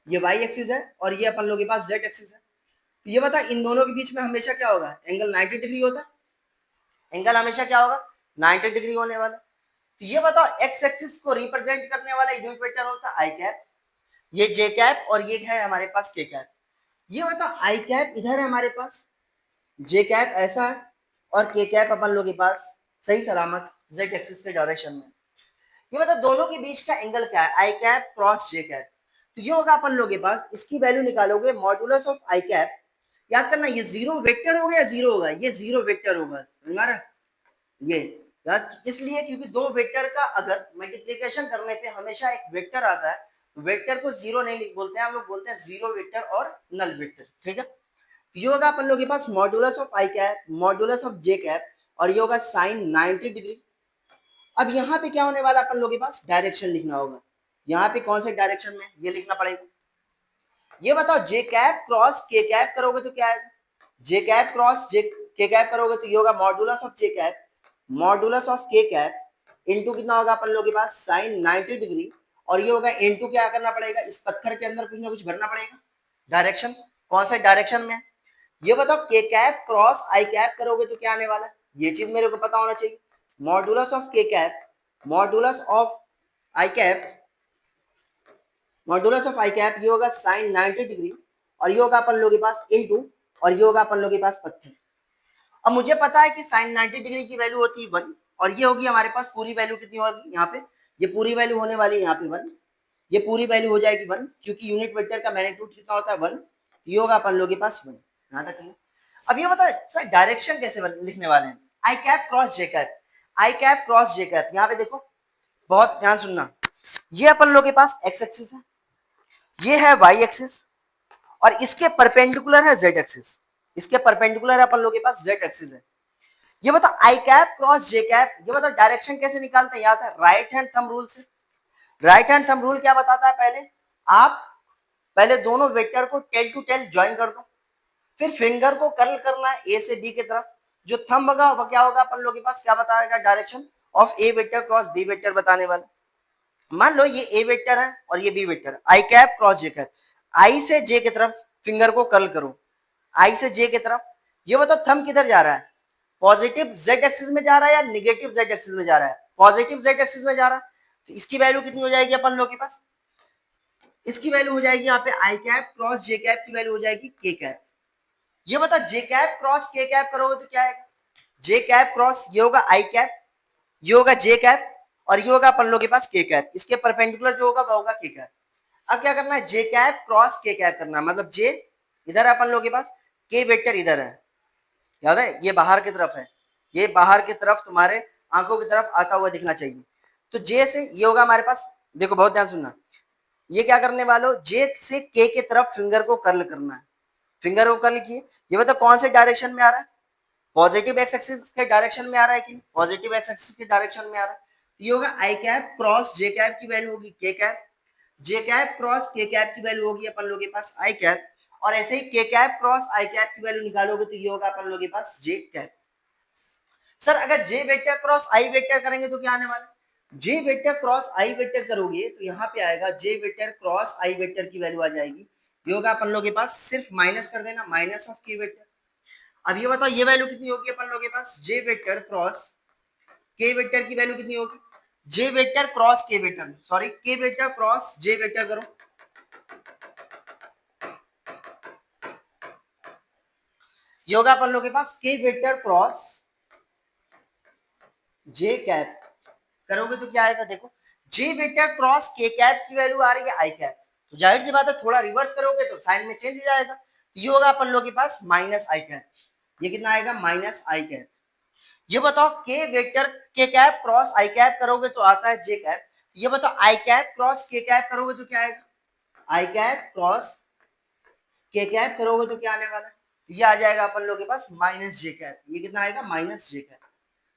Speaker 1: ये वाई एक्सिस है, और ये अपन लोग के पास जेड एक्सिस है। तो ये बता इन दोनों के बीच में हमेशा क्या होगा, एंगल 90 डिग्री होता है। एंगल हमेशा क्या होगा, 90 डिग्री होने वाला। तो ये बताओ एक्स एक्सिस को रिप्रेजेंट करने वाला यूनिट वेक्टर होता है आई कैप, ये जे कैप, और ये है हमारे पास के कैप। ये बताओ आई कैप इधर है हमारे पास, जे कैप ऐसा है, और के कैप अपन लोग के पास सही सलामत जेड एक्सिस के डायरेक्शन में। ये बताओ दोनों के बीच का एंगल क्या है, आई कैप क्रॉस जे कैप। तो ये होगा अपन लोग के पास, इसकी वैल्यू निकालोगे मॉड्यूलस ऑफ आई कैप। याद करना ये 0 वेक्टर होगा या 0 होगा, ये 0 वेक्टर होगा, समझ रहा ये याद इसलिए क्योंकि दो वेक्टर का अगर मल्टीप्लिकेशन करने पे हमेशा एक वेक्टर आता है, वेक्टर को 0 नहीं बोलते हैं हम लोग, बोलते हैं 0 वेक्टर और नल वेक्टर, ठीक है। तो ये होगा अपन लोग के पास modulus of I cap, modulus of J cap, और ये होगा साइन 90 डिग्री। अब यहाँ पे क्या होने वाला अपन लोग के पास, डायरेक्शन लिखना होगा। यहाँ पे कौन से डायरेक्शन में ये लिखना पड़ेगा, ये बताओ जे कैप क्रॉस के कैप करोगे तो क्या आएगा, जे कैप क्रॉस जे के कैप करोगे तो ये होगा modulus of J cap, modulus of के कैप इनटू कितना होगा अपन लोग के पास, साइन 90 डिग्री, और ये होगा इनटू क्या करना पड़ेगा, इस पत्थर के अंदर कुछ ना कुछ भरना पड़ेगा, डायरेक्शन कौन से डायरेक्शन में। ये बताओ के कैप क्रॉस आई कैप करोगे तो क्या आने वाला है, ये चीज मेरे को पता होना चाहिए। मॉड्यूलस ऑफ के cap, modulus of I cap, modulus of I cap ये होगा साइन 90 डिग्री, और ये होगा अपन लोग के पास इनटू, और ये होगा अपन लोग के पास पत्थर। अब मुझे पता है कि साइन 90 डिग्री की वैल्यू होती है 1, और ये होगी हमारे पास पूरी वैल्यू कितनी होगी यहाँ पे, ये पूरी वैल्यू होने वाली है यहाँ पे 1, ये पूरी वैल्यू हो जाएगी 1, क्योंकि यूनिट वेक्टर का मैग्नीट्यूड कितना होता है 1, ये होगा अपन लोग के पास 1। यहाँ तक है। अब ये बताओ सर डायरेक्शन कैसे लिखने वाले हैं, आई कैप क्रॉस जे कैप, आई कैप क्रॉस जे कैप। यहाँ पे देखो बहुत ध्यान सुनना, ये अपन लोग के पास एक्स एक्सिस है, ये है वाई एक्सिस, और इसके परपेंडिकुलर है जेड एक्सिस, इसके परपेंडिकुलर अपन लोग के पास जेड एक्सिस है। ये बताओ आई कैप क्रॉस जे कैप, ये बताओ डायरेक्शन कैसे निकालते हैं, याद है राइट हैंड थंब रूल से। राइट हैंड थंब रूल क्या बताता है, पहले आप पहले दोनों वेक्टर को टेल टू टेल ज्वाइन कर दो, फिर फिंगर को कर्ल करना है ए से बी की तरफ, जो थंब होगा वो क्या होगा अपन लोग के पास, क्या बताएगा, direction of A vector cross B vector बताने वाला। मान लो ये ए वेक्टर है और ये बी वेक्टर है, आई कैप क्रॉस जे कैप, आई से जे की तरफ फिंगर को कर्ल करो, आई से जे की तरफ। ये बताओ थंब किधर जा रहा है, पॉजिटिव जेड एक्सिस में जा रहा है या निगेटिव जेड एक्सिस में जा रहा है, पॉजिटिव जेड एक्सिस में जा रहा है। तो इसकी वैल्यू कितनी हो जाएगी अपन लोग के पास, इसकी वैल्यू हो जाएगी यहाँ पे आई कैप क्रॉस जे कैप की वैल्यू हो जाएगी के कैप। ये बताओ जे कैप क्रॉस के कैप करोगे तो क्या है, जे कैप क्रॉस ये होगा आई कैप, ये होगा जे कैप, और ये होगा अपन लोग के पास के कैप, इसके परपेंडिकुलर जो होगा वो होगा के कैप। अब क्या करना है, जे कैप क्रॉस के कैप करना है, मतलब जे इधर है अपन लोग के पास, के वेक्टर इधर है, याद है ये बाहर की तरफ है, ये बाहर की तरफ तुम्हारे आंखों की तरफ आता हुआ दिखना चाहिए। तो जे से ये होगा हमारे पास, देखो बहुत ध्यान सुनना, ये क्या करने वालों, जे से के की तरफ फिंगर को कर्ल करना है, फिंगर को कर्ल किए। ये बताओ कौन से डायरेक्शन में आ रहा है, पॉजिटिव एक्स एक्सिस के डायरेक्शन में आ रहा है कि पॉजिटिव एक्स एक्सिस के डायरेक्शन में आ रहा है। तो ये होगा आई कैप क्रॉस जे कैप की वैल्यू होगी के कैप, जे कैप क्रॉस के कैप की वैल्यू होगी अपन लोगों के पास आई कैप, और ऐसे ही के कैप क्रॉस आई कैप की वैल्यू निकालोगे तो ये होगा अपन लोगों के पास जे कैप। सर अगर जे वेक्टर क्रॉस आई वेक्टर करेंगे तो क्या आने वाला है, जे वेक्टर क्रॉस आई वेक्टर करोगे तो यहाँ पे आएगा जे वेक्टर क्रॉस आई वेक्टर की वैल्यू आ जाएगी, ये होगा अपन लोगों के पास, सिर्फ माइनस कर देना, माइनस ऑफ के वेक्टर। अब ये बताओ ये वैल्यू कितनी होगी अपन लोगों के पास, जे वेक्टर क्रॉस के वेक्टर की वैल्यू कितनी होगी, जे वेक्टर क्रॉस के वेक्टर, सॉरी के वेक्टर क्रॉस जे वेक्टर करो, ये होगा अपन लोगों के पास के वेक्टर क्रॉस जे कैप, करोगे तो क्या आएगा, देखो जे वेक्टर क्रॉस के कैप की वैल्यू आ रही है आई कैप, तो जाहिर सी बात है थोड़ा रिवर्स करोगे तो साइन में चेंज हो जाएगा, तो ये होगा अपन लोगों के पास माइनस आई कैप, ये कितना आएगा माइनस आई कैप। ये बताओ के वेक्टर के कैप क्रॉस आई कैप करोगे तो आता है जे कैप, ये बताओ आई कैप क्रॉस के कैप करोगे तो क्या आएगा, आई कैप क्रॉस के कैप करोगे तो क्या आने वाला है, ये आ जाएगा अपन लोगों के पास माइनस जे कैप, ये कितना आएगा माइनस जे कैप।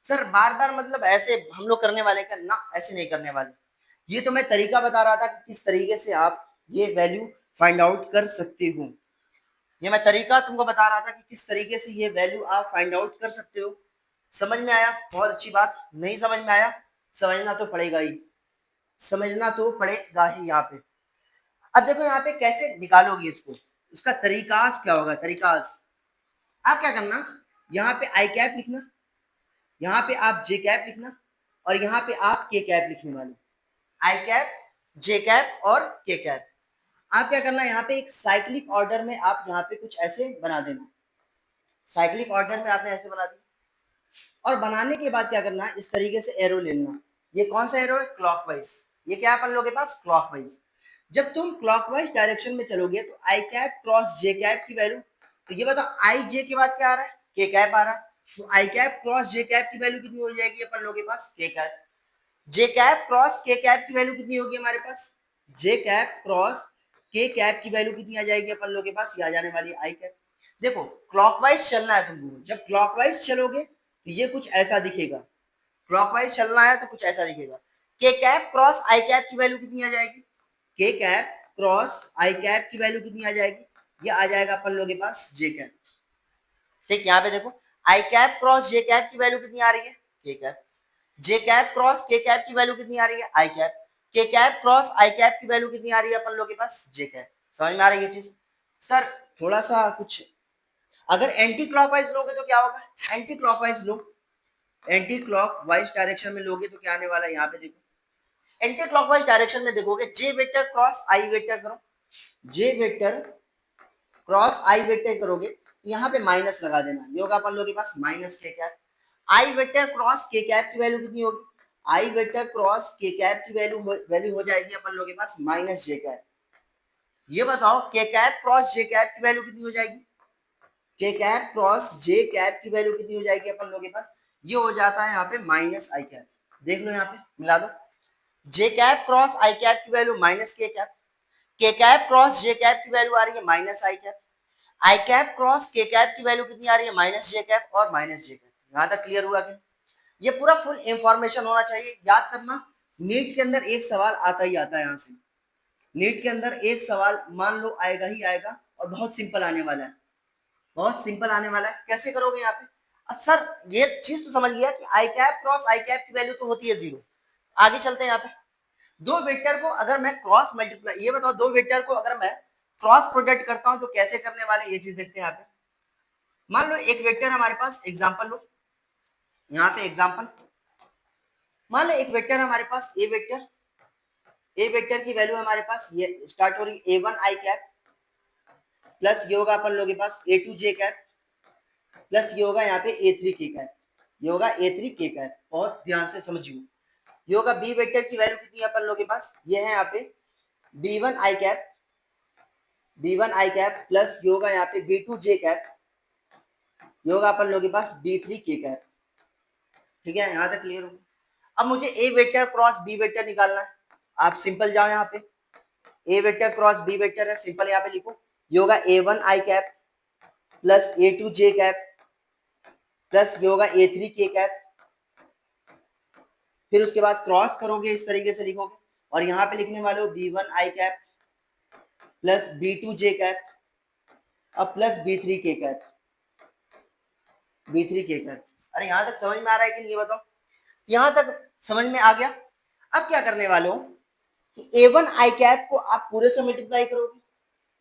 Speaker 1: सर बार बार मतलब ऐसे हम लोग करने वाले क्या ना, ऐसे नहीं करने वाले, ये तो मैं तरीका बता रहा था कि किस तरीके से आप ये वैल्यू फाइंड आउट कर सकते हो, ये मैं तरीका तुमको बता रहा था कि किस तरीके से ये वैल्यू आप फाइंड आउट कर सकते हो। समझ में आया, बहुत अच्छी बात, नहीं समझ में आया समझना तो पड़ेगा ही, समझना तो पड़ेगा ही यहाँ पे। अब देखो यहाँ पे कैसे निकालोगे इसको, इसका तरीकास क्या होगा, तरीकास आप क्या करना, यहाँ पे आई कैप लिखना, यहाँ पे आप जे कैप लिखना, और यहाँ पे आप के कैप लिखने वाले, आई कैप जे कैप और के कैप। आप क्या करना, यहाँ पे एक साइक्लिक ऑर्डर में आप यहाँ पे कुछ ऐसे बना देना, साइक्लिक ऑर्डर में आपने ऐसे बना दिया, और बनाने के बाद क्या करना है, इस तरीके से एरो ले लेना, ये कौन सा एरो है, क्लॉकवाइज, ये क्या अपन लोगों के पास क्लॉकवाइज। जब तुम क्लॉकवाइज डायरेक्शन में चलोगे तो I cap cross J cap की वैल्यू, तो ये बताओ आई जे के बाद क्या आ रहा है, के कैप आ रहा है, तो I cap cross J cap की वैल्यू कितनी हो जाएगी अपन लोगों के पास, के कैप। जे कैप क्रॉस के कैप की वैल्यू कितनी होगी हमारे पास, जे कैप क्रॉस के कैप की वैल्यू कितनी आ जाएगी अपन लोगों के पास, ये आ जाने वाली आई कैप। देखो क्लॉकवाइज चलना है तुमको, जब क्लॉकवाइज चलोगे तो ये कुछ ऐसा दिखेगा, क्लॉकवाइज चलना है तो कुछ ऐसा दिखेगा, के कैप क्रॉस आई कैप की वैल्यू कितनी आ जाएगी, के कैप क्रॉस आई कैप की वैल्यू कितनी आ जाएगी, ये आ जाएगा अपन लोगों के पास जे कैप। ठीक, यहाँ पे देखो आई कैप क्रॉस जे कैप की वैल्यू कितनी आ रही है, के कैप, जे कैप क्रॉस के कैप की वैल्यू कितनी आ रही है, आई कैप, के कैप क्रॉस आई कैप की वैल्यू कितनी आ रही है अपन लोगों के पास, जे कैप। समझ में आ रही है ये चीज। सर थोड़ा सा कुछ, अगर एंटी क्लॉकवाइज लोगे तो क्या होगा, एंटी क्लॉकवाइज लो, एंटी क्लॉकवाइज डायरेक्शन में लोगे तो क्या आने वाला है, यहाँ पे देखो एंटी क्लॉकवाइज डायरेक्शन में देखोगे जे वेक्टर क्रॉस आई वेक्टर करो, जे वेक्टर क्रॉस आई वेक्टर करोगे तो यहाँ पे माइनस लगा देना, ये होगा अपन लोगों के पास माइनस के कैप। आई वेक्टर क्रॉस के कैप की वैल्यू कितनी होगी, आई वेक्टर क्रॉस के कैप की वैल्यू हो जाएगी अपन लोगों के पास माइनस जे कैप। ये बताओ के कैप क्रॉस जे कैप की वैल्यू कितनी हो जाएगी, के कैप क्रॉस जे कैप की वैल्यू कितनी हो जाएगी अपन लोगों के पास, ये हो जाता है यहाँ पे माइनस आई कैप। देख लो यहाँ पे मिला दो, जे कैप क्रॉस आई कैप की वैल्यू माइनस के कैप क्रॉस जे कैप की वैल्यू आ रही है माइनस आई कैप क्रॉस के कैप की वैल्यू कितनी आ रही है, माइनस जे कैप और माइनस जे कैप। यहाँ तक क्लियर हुआ कि ये पूरा फुल इंफॉर्मेशन होना चाहिए, याद करना नीट के अंदर एक सवाल आता ही आता है, यहाँ से नीट के अंदर एक सवाल मान लो आएगा ही आएगा, और बहुत सिंपल आने वाला है, बहुत सिंपल आने वाला है। कैसे करोगे यहाँ पे, अब सर ये चीज तो समझ गया कि आई कैप क्रॉस आई कैप की वैल्यू तो होती है जीरो। आगे चलते हैं यहाँ पे, दो वेक्टर को अगर मैं क्रॉस मल्टीप्लाई, ये बताओ दो वेक्टर को अगर मैं क्रॉस प्रोडक्ट करता हूं तो कैसे करने वाले, ये चीज देखते हैं यहाँ पे। मान लो एक वेक्टर हमारे पास, एग्जांपल लो यहाँ पे एग्जांपल, मान लो एक वेक्टर हमारे पास ए वेक्टर, ए वेक्टर की वैल्यू हमारे पास ये स्टार्ट हो रही ए वन आई कैप, प्लस ये होगा अपन लोगों के पास ए टू जे कैप, प्लस ये होगा यहाँ पे ए थ्री के कैप, ये होगा ए थ्री के कैप। बहुत ध्यान से समझिए, ये होगा बी वेक्टर की वैल्यू कितनी है अपन लोगों के पास, ये है यहाँ पे B one I cap, B one I cap, plus ये होगा यहाँ पे बी टू जे कैप, ये होगा अपन लोगों के पास बी थ्री के कैप। ठीक है, यहाँ तक क्लियर हो। अब मुझे A vector cross B vector निकालना है, आप सिंपल जाओ यहाँ पे, A vector cross B vector है, सिंपल यहाँ पे लिखो, ये होगा A one I cap plus A two J cap, plus ये होगा ए थ्री के कैप, फिर उसके बाद क्रॉस करोगे इस तरीके से लिखोगे, और यहाँ पे लिखने वाले हो B1 आई कैप प्लस B2 जे कैप और प्लस B3 के कैप, B3 के कैप। अरे यहाँ तक समझ में आ रहा है कि नहीं, बताओ। यहाँ तक समझ में आ गया। अब क्या करने वाले हो कि A1 आई कैप को आप पूरे से मल्टीप्लाई करोगे,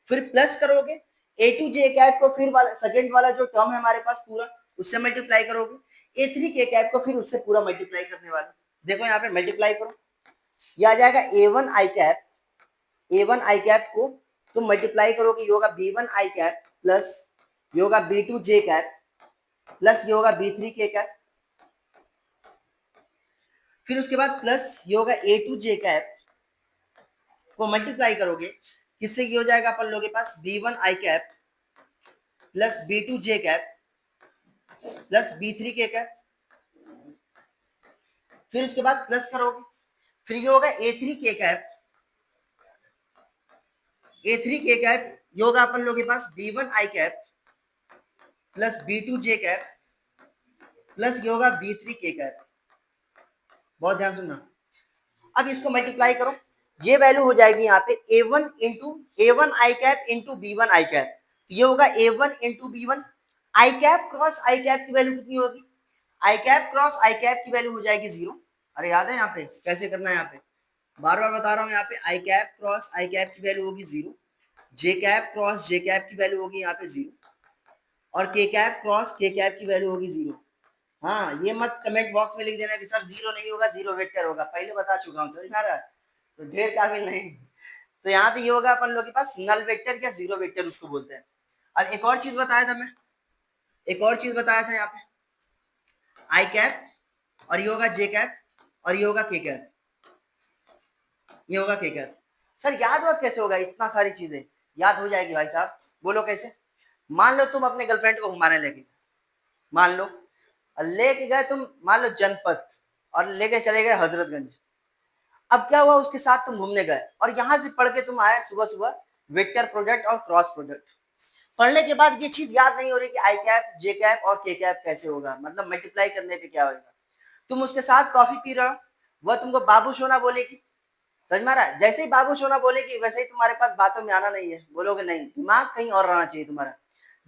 Speaker 1: फिर प्लस करोगे A2 जे कैप को, फिर वाला सेकंड वाला जो टर्म है हमारे पास पूरा उससे मल्टीप्लाई करोगे, A3 के कैप को फिर उससे पूरा मल्टीप्लाई करने वाले। देखो यहाँ पे मल्टीप्लाई करो, ये आ जाएगा A1 आई कैप, A1 आई कैप को तुम मल्टीप्लाई करोगे, ये होगा B1 आई कैप प्लस ये होगा B2 जे कैप प्लस ये होगा B3 के कैप, फिर उसके बाद प्लस ये होगा A2 जे कैप को मल्टीप्लाई करोगे, किससे ये हो जाएगा अपन लोगों के पास B1 आई कैप प्लस B2 जे कैप प्लस B3 के कैप, फिर उसके बाद प्लस करोगे, फिर ये होगा A3 के कैप, A3 के कैप ये होगा अपन लोगों के पास B1 आई कैप प्लस B2 जे कैप प्लस ये होगा B3 के कैप। बहुत ध्यान सुनना। अब इसको मल्टीप्लाई करो, ये वैल्यू हो जाएगी यहाँ पे A1 इंटू A1 आई कैप इंटू B1 आई कैप, ये होगा A1 into B1 I cap cross I cap की वैल्यू कितनी होगी, आई कैप क्रॉस आई कैप की वैल्यू हो जाएगी 0। अरे याद है यहाँ पे कैसे करना है, यहाँ पे बार बार बता रहा हूँ, यहाँ पे आई कैप क्रॉस आई कैप की वैल्यू होगी 0, जे कैप क्रॉस जे कैप की वैल्यू होगी यहाँ पे 0 और के कैप क्रॉस के कैप की वैल्यू होगी 0। हाँ, ये मत कमेंट बॉक्स में लिख देना कि सर 0 नहीं होगा, 0 वेक्टर होगा, पहले बता चुका हूँ, समझ में आ रहा है, तो ढेर काबिल नहीं। तो यहाँ पे ये होगा अपन लोग के पास नल वेक्टर या 0 वेक्टर उसको बोलते हैं। अब एक और चीज बताया था मैं, एक और चीज बताया था यहाँ पे आई कैप और ये होगा जे कैप और ये होगा के कैप, ये होगा के कैप। सर याद वाद कैसे होगा, इतना सारी चीजें याद हो जाएगी भाई साहब, बोलो कैसे। मान लो तुम अपने गर्लफ्रेंड को घुमाने लेके, मान लो लेके गए तुम, मान लो जनपद, और लेके चले गए हजरतगंज। अब क्या हुआ, उसके साथ तुम घूमने गए और यहां से पढ़ के तुम आए सुबह सुबह वेक्टर प्रोडक्ट और क्रॉस प्रोडक्ट। पढ़ने के बाद ये चीज याद नहीं हो रही कि आई कैप जे कैप और के कैप कैसे होगा, मतलब मल्टीप्लाई करने पे क्या होगा। तुम उसके साथ कॉफी पी रहे हो, वह तुमको बाबू सोना बोलेगी, समझ में आ रहा है, जैसे ही बाबू सोना बोलेगी वैसे ही तुम्हारे पास बातों में आना नहीं है, बोलोगे नहीं, दिमाग कहीं और रहना चाहिए तुम्हारा।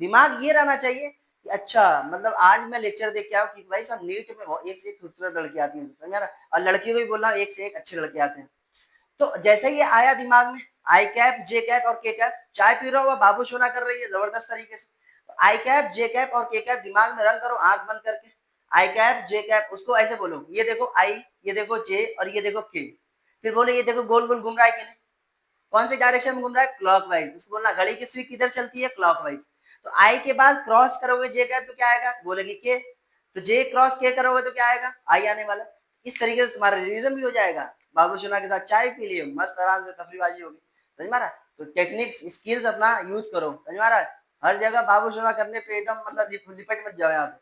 Speaker 1: दिमाग ये रहना चाहिए कि अच्छा मतलब आज मैं लेक्चर देख के आऊँ कि भाई सब नीट में एक से एक खूबसूरत लड़की आती है, समझ में आ रहा है, और लड़कियों को भी बोल रहा हूँ एक से एक अच्छे लड़के आते हैं। तो जैसे ही ये आया दिमाग में आई कैप जे कैप और के कैप, चाय पी रहा हुआ बाबू सोना कर रही है जबरदस्त तरीके से, तो आई कैप जे कैप और के कैप दिमाग में रन करो आंख बंद करके, आई कैप जे कैप, उसको ऐसे बोलो, ये देखो आई, ये देखो जे और ये देखो के, फिर बोले ये देखो गोल गोल घूम रहा है कि नहीं, कौन से डायरेक्शन में घूम रहा है, क्लॉकवाइज। उसको बोलना घड़ी की सुई किधर चलती है, क्लॉकवाइज। तो आई के बाद क्रॉस करोगे जे कैप तो क्या आएगा, बोलेगी के, तो जे क्रॉस के करोगे तो क्या आएगा, आई आने वाला। इस तरीके से तुम्हारा रिवीजन भी हो जाएगा, बाबू सोना के साथ चाय पी लिए, मस्त आराम से तफरीबाजी होगी, समझ में आ रहा है। तो टेक्निक्स स्किल्स अपना यूज करो, समझ में आ रहा है, हर जगह बाबू सोना करने पे एकदम मतलब लिपट मत जाओ यहाँ पे।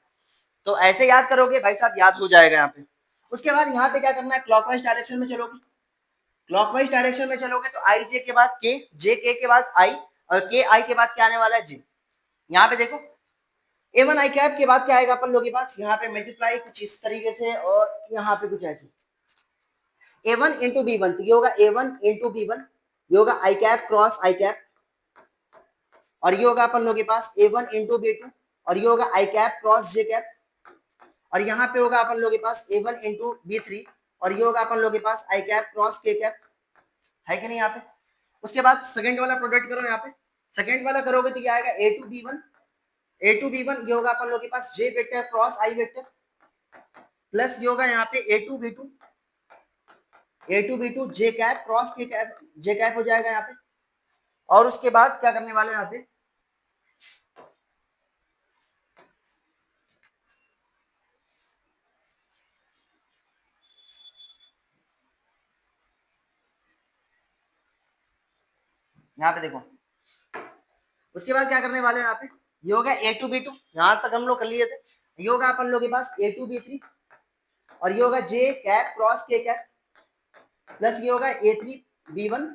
Speaker 1: तो ऐसे याद करोगे भाई साहब, याद हो जाएगा यहाँ पे। उसके बाद यहाँ पे क्या करना है, क्लॉकवाइज डायरेक्शन में चलोगे, क्लॉकवाइज डायरेक्शन में चलोगे तो आई जे के बाद के, जे के बाद आई और के आई के बाद क्या आने वाला है, जे। यहाँ पे देखो A1 आई कैप के बाद क्या आएगा अपन लोगों के पास, यहाँ पे मल्टीप्लाई कुछ इस तरीके से और यहाँ पे कुछ ऐसे A1 इंटू B1, तो ये होगा A1 इंटू B1, ये होगा आई कैप क्रॉस आई कैप, और ये होगा अपन लोगों के पास A1 इंटू B2 और ये होगा आई कैप क्रॉस जे कैप, और यहाँ पे होगा अपन लोगों के पास A1 इंटू B3 और ये होगा अपन लोगों के पास आई कैप क्रॉस के कैप, है कि नहीं यहाँ पे। उसके बाद सेकंड वाला प्रोडक्ट करो, यहाँ पे सेकंड वाला करोगे तो क्या आएगा, A2 B1 ये होगा अपन लोग के पास J vector cross I vector plus ये होगा यहाँ पे A2 B2 J cap cross के कैप, J कैप हो जाएगा यहाँ पे। और उसके बाद क्या करने वाले यहाँ पे, यहाँ पे देखो उसके बाद क्या करने वाले हैं यहाँ पे, ये होगा A2 B2, यहां तक हम लोग कर लिए थे, ये होगा अपन लोग के पास A2 B3 और ये होगा J कैप क्रॉस के कैप प्लस ये होगा A3 B1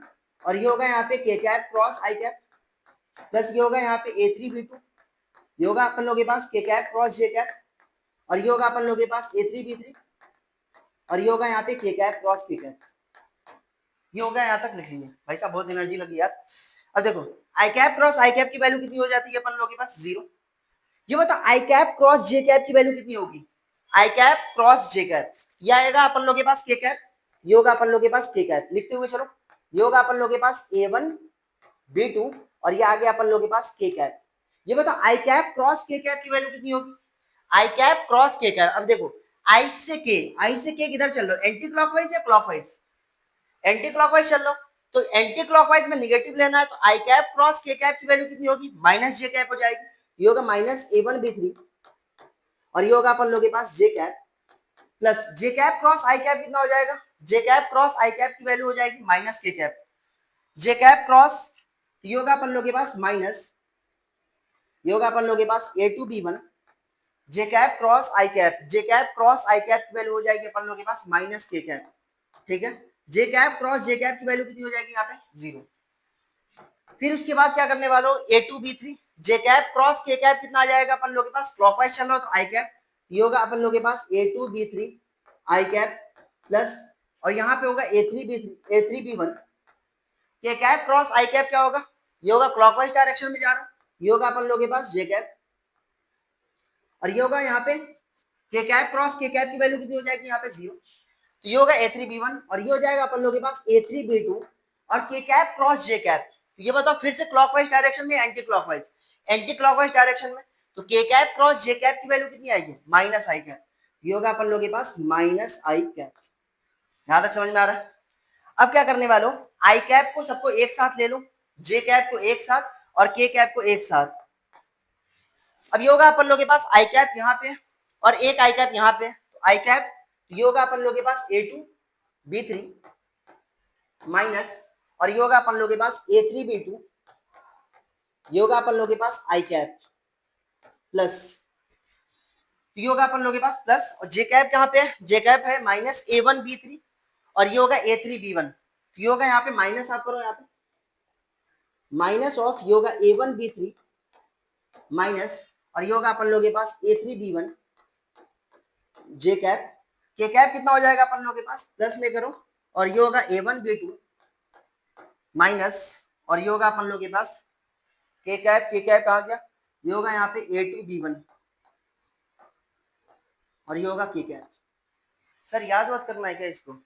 Speaker 1: और ये होगा यहाँ पे के cap cross I cap plus ये होगा यहाँ पे A3 B2, ये होगा अपन लोग के पास के कैप क्रॉस जे कैप और ये होगा अपन लोग के पास A3 B3 और ये होगा यहाँ पे के कैप क्रॉस के कैप। ये हो गया, यहाँ तक लिख लीजिए भाई साहब, बहुत एनर्जी लगी यार। अब देखो आई कैप क्रॉस आई कैप की वैल्यू कितनी हो जाती है अपन लोगों के पास, 0। ये बताओ आई कैप क्रॉस जे कैप की वैल्यू कितनी होगी, आई कैप क्रॉस जे कैप, ये आएगा अपन लोगों के पास के कैप, ये होगा अपन लोगों के पास के कैप, लिखते हुए चलो। ये होगा अपन लोगों के पास A1 B2 और ये आ गया अपन लोगों के पास के कैप। ये बताओ आई कैप क्रॉस के कैप की वैल्यू कितनी होगी, आई कैप क्रॉस के कैप। अब देखो आई से के किधर चल रहे हो, एंटी क्लॉकवाइज या क्लॉकवाइज, एंटी क्लॉकवाइज चल रहा हो, तो एंटी क्लॉकवाइज में निगेटिव लेना है, तो आई कैप क्रॉस के कैप की वैल्यू कितनी होगी, माइनस जे कैप हो जाएगी। ये होगा माइनस A1 B3 और ये होगा अपन लोगों के पास जे cap plus J cap cross I cap कितना हो जाएगा, जे कैप क्रॉस आई कैप की वैल्यू हो जाएगी माइनस के कैप, जे कैप क्रॉस, ये होगा अपन लोगों के पास माइनस, ये होगा अपन लोगों के पास A2 B1, J cap cross I cap, J cap cross I cap की वैल्यू हो जाएगी अपन लोगों के पास माइनस के कैप, ठीक है। जे कैप क्रॉस जे कैप की वैल्यू कितनी हो जाएगी यहाँ पे, 0। फिर उसके बाद क्या करने वालों, A2 B3, जे कैप क्रॉस के कैप कितना आ जाएगा अपन लोगों के पास, क्लॉकवाइज चल रहा हो तो आई कैप, ये होगा अपन लोगों के पास A2 B3 आई कैप प्लस, और यहाँ पे होगा A3 B1 के कैप क्रॉस आई कैप, क्या होगा, ये होगा क्लॉकवाइज डायरेक्शन में जा रहा हूं, ये होगा अपन लोगों के पास जे कैप, और ये होगा यहाँ पे के कैप क्रॉस के कैप की वैल्यू कितनी हो जाएगी यहाँ पे 0, तो ये होगा A3 B1 और ये हो जाएगा अपन लोगों के पास A3 B2 और के कैप क्रॉस जे कैप। तो ये बताओ फिर से क्लॉकवाइज डायरेक्शन में anti clockwise, anti clockwise direction में, तो के कैप क्रॉस जे कैप की वैल्यू कितनी आएगी, माइनस आई कैप, ये होगा अपन लोगों के पास माइनस आई कैप। यहां तक समझ में आ रहा है। अब क्या करने वालों, आई कैप को सबको एक साथ ले लो, जे कैप को एक साथ और के कैप को एक साथ। अब ये होगा अपन लोगों के पास आई कैप यहाँ पे और एक आई कैप यहाँ पे, तो आई कैप ये होगा अपन लोगों के पास A2 B3 माइनस, और ये होगा अपन लोगों के पास A3 B2, ये होगा अपन लोगों के पास आई कैप प्लस, ये होगा अपन लोगों के पास प्लस, और जे कैप कहाँ पे, जे कैप है माइनस A1 B3 और ये होगा A3 B1, तो ये होगा यहाँ पे माइनस, आप करो यहाँ पे माइनस ऑफ, ये होगा A1 B3 माइनस, और ये होगा अपन लोगों के पास A3 B1 जे कैप, के कैप कितना हो जाएगा अपन लोगों के पास, प्लस में करो, और ये होगा A1 B2 माइनस, और ये होगा अपन लोगों के पास के कैप आ गया, ये होगा यहाँ पे A2 B1 और ये होगा के कैप। सर याद वाद करना है क्या इसको,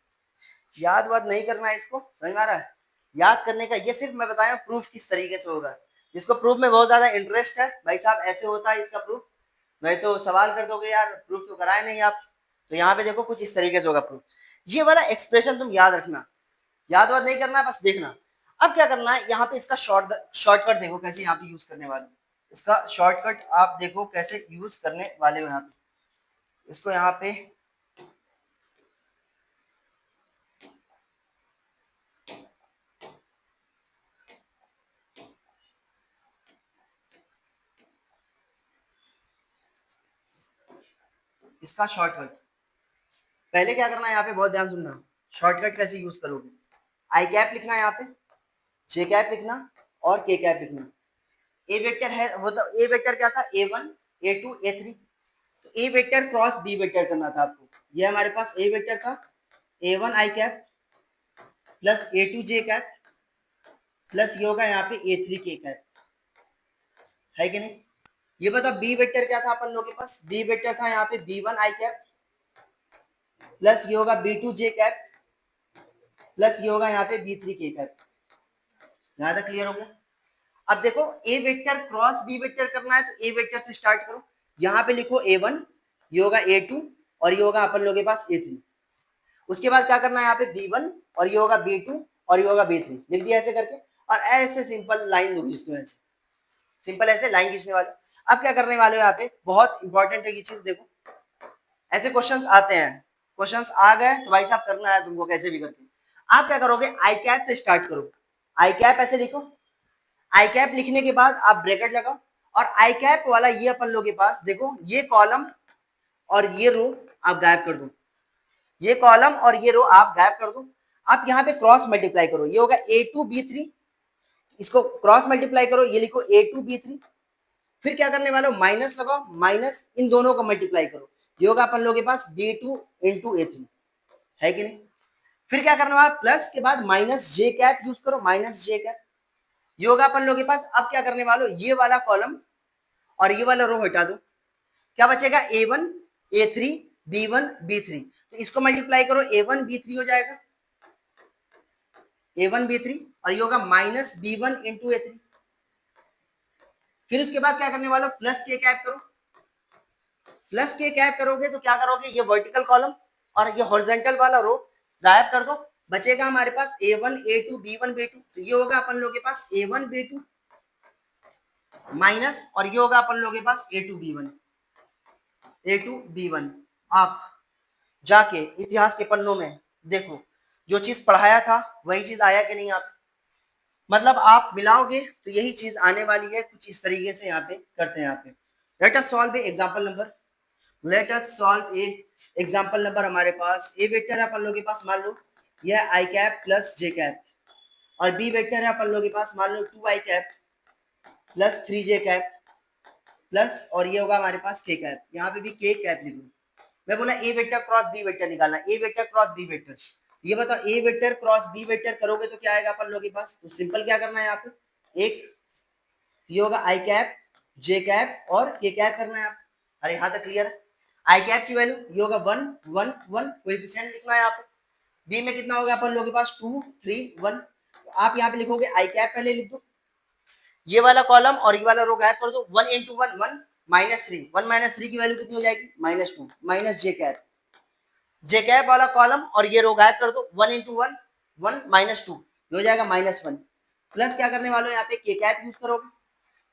Speaker 1: याद वाद नहीं करना है इसको, समझ में आ रहा है, याद करने का ये सिर्फ मैं बताया प्रूफ किस तरीके से होगा, जिसको प्रूफ में बहुत ज्यादा इंटरेस्ट है भाई साहब ऐसे होता है इसका प्रूफ, नहीं तो सवाल कर दोगे यार प्रूफ तो कराए नहीं आप, तो यहाँ पे देखो कुछ इस तरीके से होगा प्रूफ। ये वाला एक्सप्रेशन तुम याद रखना, याद वाद नहीं करना, बस देखना। अब क्या करना है, यहाँ पे इसका शॉर्टकट देखो कैसे यहाँ पे यूज करने वाले हो, इसका शॉर्टकट आप देखो कैसे यूज करने वाले हो। यहाँ पे इसको यहाँ पे इसका शॉर्टकट, पहले क्या करना है यहाँ पे बहुत ध्यान सुनना, शॉर्टकट कैसे यूज करोगे, आई कैप लिखना है यहाँ पे, जे कैप लिखना और के कैप लिखना। ए वेक्टर है वो तो ए वेक्टर क्या था, A1 A2 A3, तो ए वेक्टर क्रॉस बी वेक्टर करना था आपको, ये हमारे पास ए वेक्टर था A1 आई कैप प्लस A2 जे कैप प्लस ये होगा यहाँ पे A3 के कैप, है कि नहीं। ये बताओ बी वेक्टर क्या था अपन लोग के पास, बी वेक्टर था यहाँ पे B1 आई कैप प्लस ये होगा B2 जे कैप प्लस ये होगा यहाँ पे B3 के कैप। यहाँ तक क्लियर हो गया। अब देखो ए वेक्टर क्रॉस बी वेक्टर करना है तो ए वेक्टर से स्टार्ट करो, यहाँ पे लिखो A1, ये होगा A2 और ये होगा अपन लोग के पास A3। उसके बाद क्या करना है यहाँ पे B1 और ये होगा B2 और ये होगा B3, लिख दिया ऐसे करके, और ऐसे सिंपल लाइन खींच दो, ऐसे सिंपल ऐसे लाइन खींचने वाले। अब क्या करने वाले हो यहाँ पे, बहुत इंपॉर्टेंट है ये चीज, देखो ऐसे क्वेश्चंस आते हैं, क्वेश्चंस आ गए तो भाई साहब करना है तुमको कैसे भी करके। आप क्या करोगे, आई कैप से स्टार्ट करो, आई कैप ऐसे लिखो, आई कैप लिखने के बाद आप ब्रैकेट लगाओ, और आई कैप वाला ये अपन लोग के पास देखो ये कॉलम और ये रो आप गायब कर दो, ये कॉलम और ये रो आप गायब कर दो। आप यहाँ पे क्रॉस मल्टीप्लाई करो, ये होगा A2 B3, इसको क्रॉस मल्टीप्लाई करो, ये लिखो A2 B3, फिर क्या करने वाले हो माइनस लगाओ, माइनस इन दोनों को मल्टीप्लाई करो, ये होगा अपन लोग के पास B2 इंटू A3, है कि नहीं। फिर क्या करने वाला, प्लस के बाद माइनस जे कैप यूज करो, माइनस जे कैप, ये होगा अपन लोगों के पास। अब क्या करने वालों, ये वाला कॉलम और ये वाला रो हटा दो, क्या बचेगा, A1 A3 B1 B3, तो इसको मल्टीप्लाई करो, A1 B3 हो जाएगा, A1 B3, और ये होगा माइनस B1 इंटू A3। फिर उसके बाद क्या करने वालों, प्लस के कैप करो, प्लस के कैप करोगे तो क्या करोगे, ये वर्टिकल कॉलम और ये हॉरिजॉन्टल वाला रो गायब कर दो, बचेगा हमारे पास A1 A2 B1 B2, तो ये होगा अपन लोगों के पास A1 B2 माइनस, और ये होगा अपन लोगों के पास A2 B1। आप जाके इतिहास के पन्नों में देखो, जो चीज पढ़ाया था वही चीज आया कि नहीं, आप मतलब आप मिलाओगे तो यही चीज आने वाली है, कुछ इस तरीके से यहाँ पे करते हैं। यहाँ पे let us solve a example number, let us solve a example number. हमारे पास ए वेक्टर है अपन लोगों के पास, मान लो यह आई कैप प्लस जे कैप, और बी वेक्टर है अपन लोगों के पास, मान लो 2 आई कैप प्लस 3 जे कैप प्लस, और ये होगा हमारे पास के कैप, यहाँ पे भी के कैप लिख लो। मैं बोला ए वेक्टर क्रॉस बी वेक्टर निकालना, ए वेक्टर क्रॉस बी वेक्टर, ये बताओ A vector cross B vector करोगे तो क्या आएगा अपन लोगों के पास, तो सिंपल क्या करना है यहाँ पे, एक ये होगा आई कैप जे कैप और के कैप करना है आप। अरे यहाँ तक क्लियर है, आई कैप की वैल्यू ये होगा 1 1 1, कोएफिशिएंट लिखना है यहाँ पे, बी में कितना होगा अपन लोगों के पास 2 3 1, तो आप यहाँ पे लिखोगे आई कैप पहले लिख दो, ये वाला कॉलम और ये वाला रो गायब कर दो, 1 इंटू 1 1 माइनस 3, 1 माइनस 3 की वैल्यू कितनी हो जाएगी, -2 माइनस जे कैप वाला कॉलम और ये रो गायब कर दो, 1 इंटू 1 1 -2 हो जाएगा -1, प्लस क्या करने वालों यहाँ पे के कैप यूज करोगे,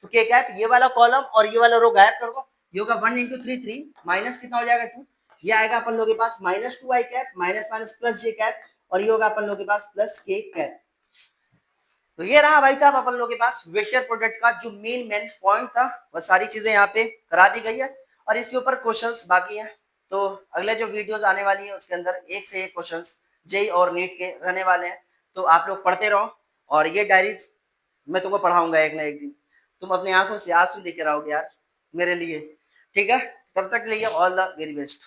Speaker 1: तो के कैप ये वाला कॉलम और ये वाला रो गायब कर दो, ये होगा 1 इंटू 3 3 माइनस कितना हो जाएगा 2, ये आएगा अपन लोगों के पास -2 आई कैप माइनस माइनस प्लस जे कैप, और ये होगा अपन लोगों के पास प्लस के कैप। तो ये रहा भाई साहब अपन लोगों के पास वेक्टर प्रोडक्ट का जो मेन पॉइंट था, वह सारी चीजें यहाँ पे करा दी गई है, और इसके ऊपर क्वेश्चंस बाकी हैं। तो अगले जो वीडियोस आने वाली है उसके अंदर एक से एक क्वेश्चंस जेई और नीट के रहने वाले हैं, तो आप लोग पढ़ते रहो, और ये डायरीज मैं तुमको पढ़ाऊंगा एक ना एक दिन, तुम अपनी आंखों से आंसू लेकर आओगे यार मेरे लिए, ठीक है। तब तक लिए ऑल द वेरी बेस्ट।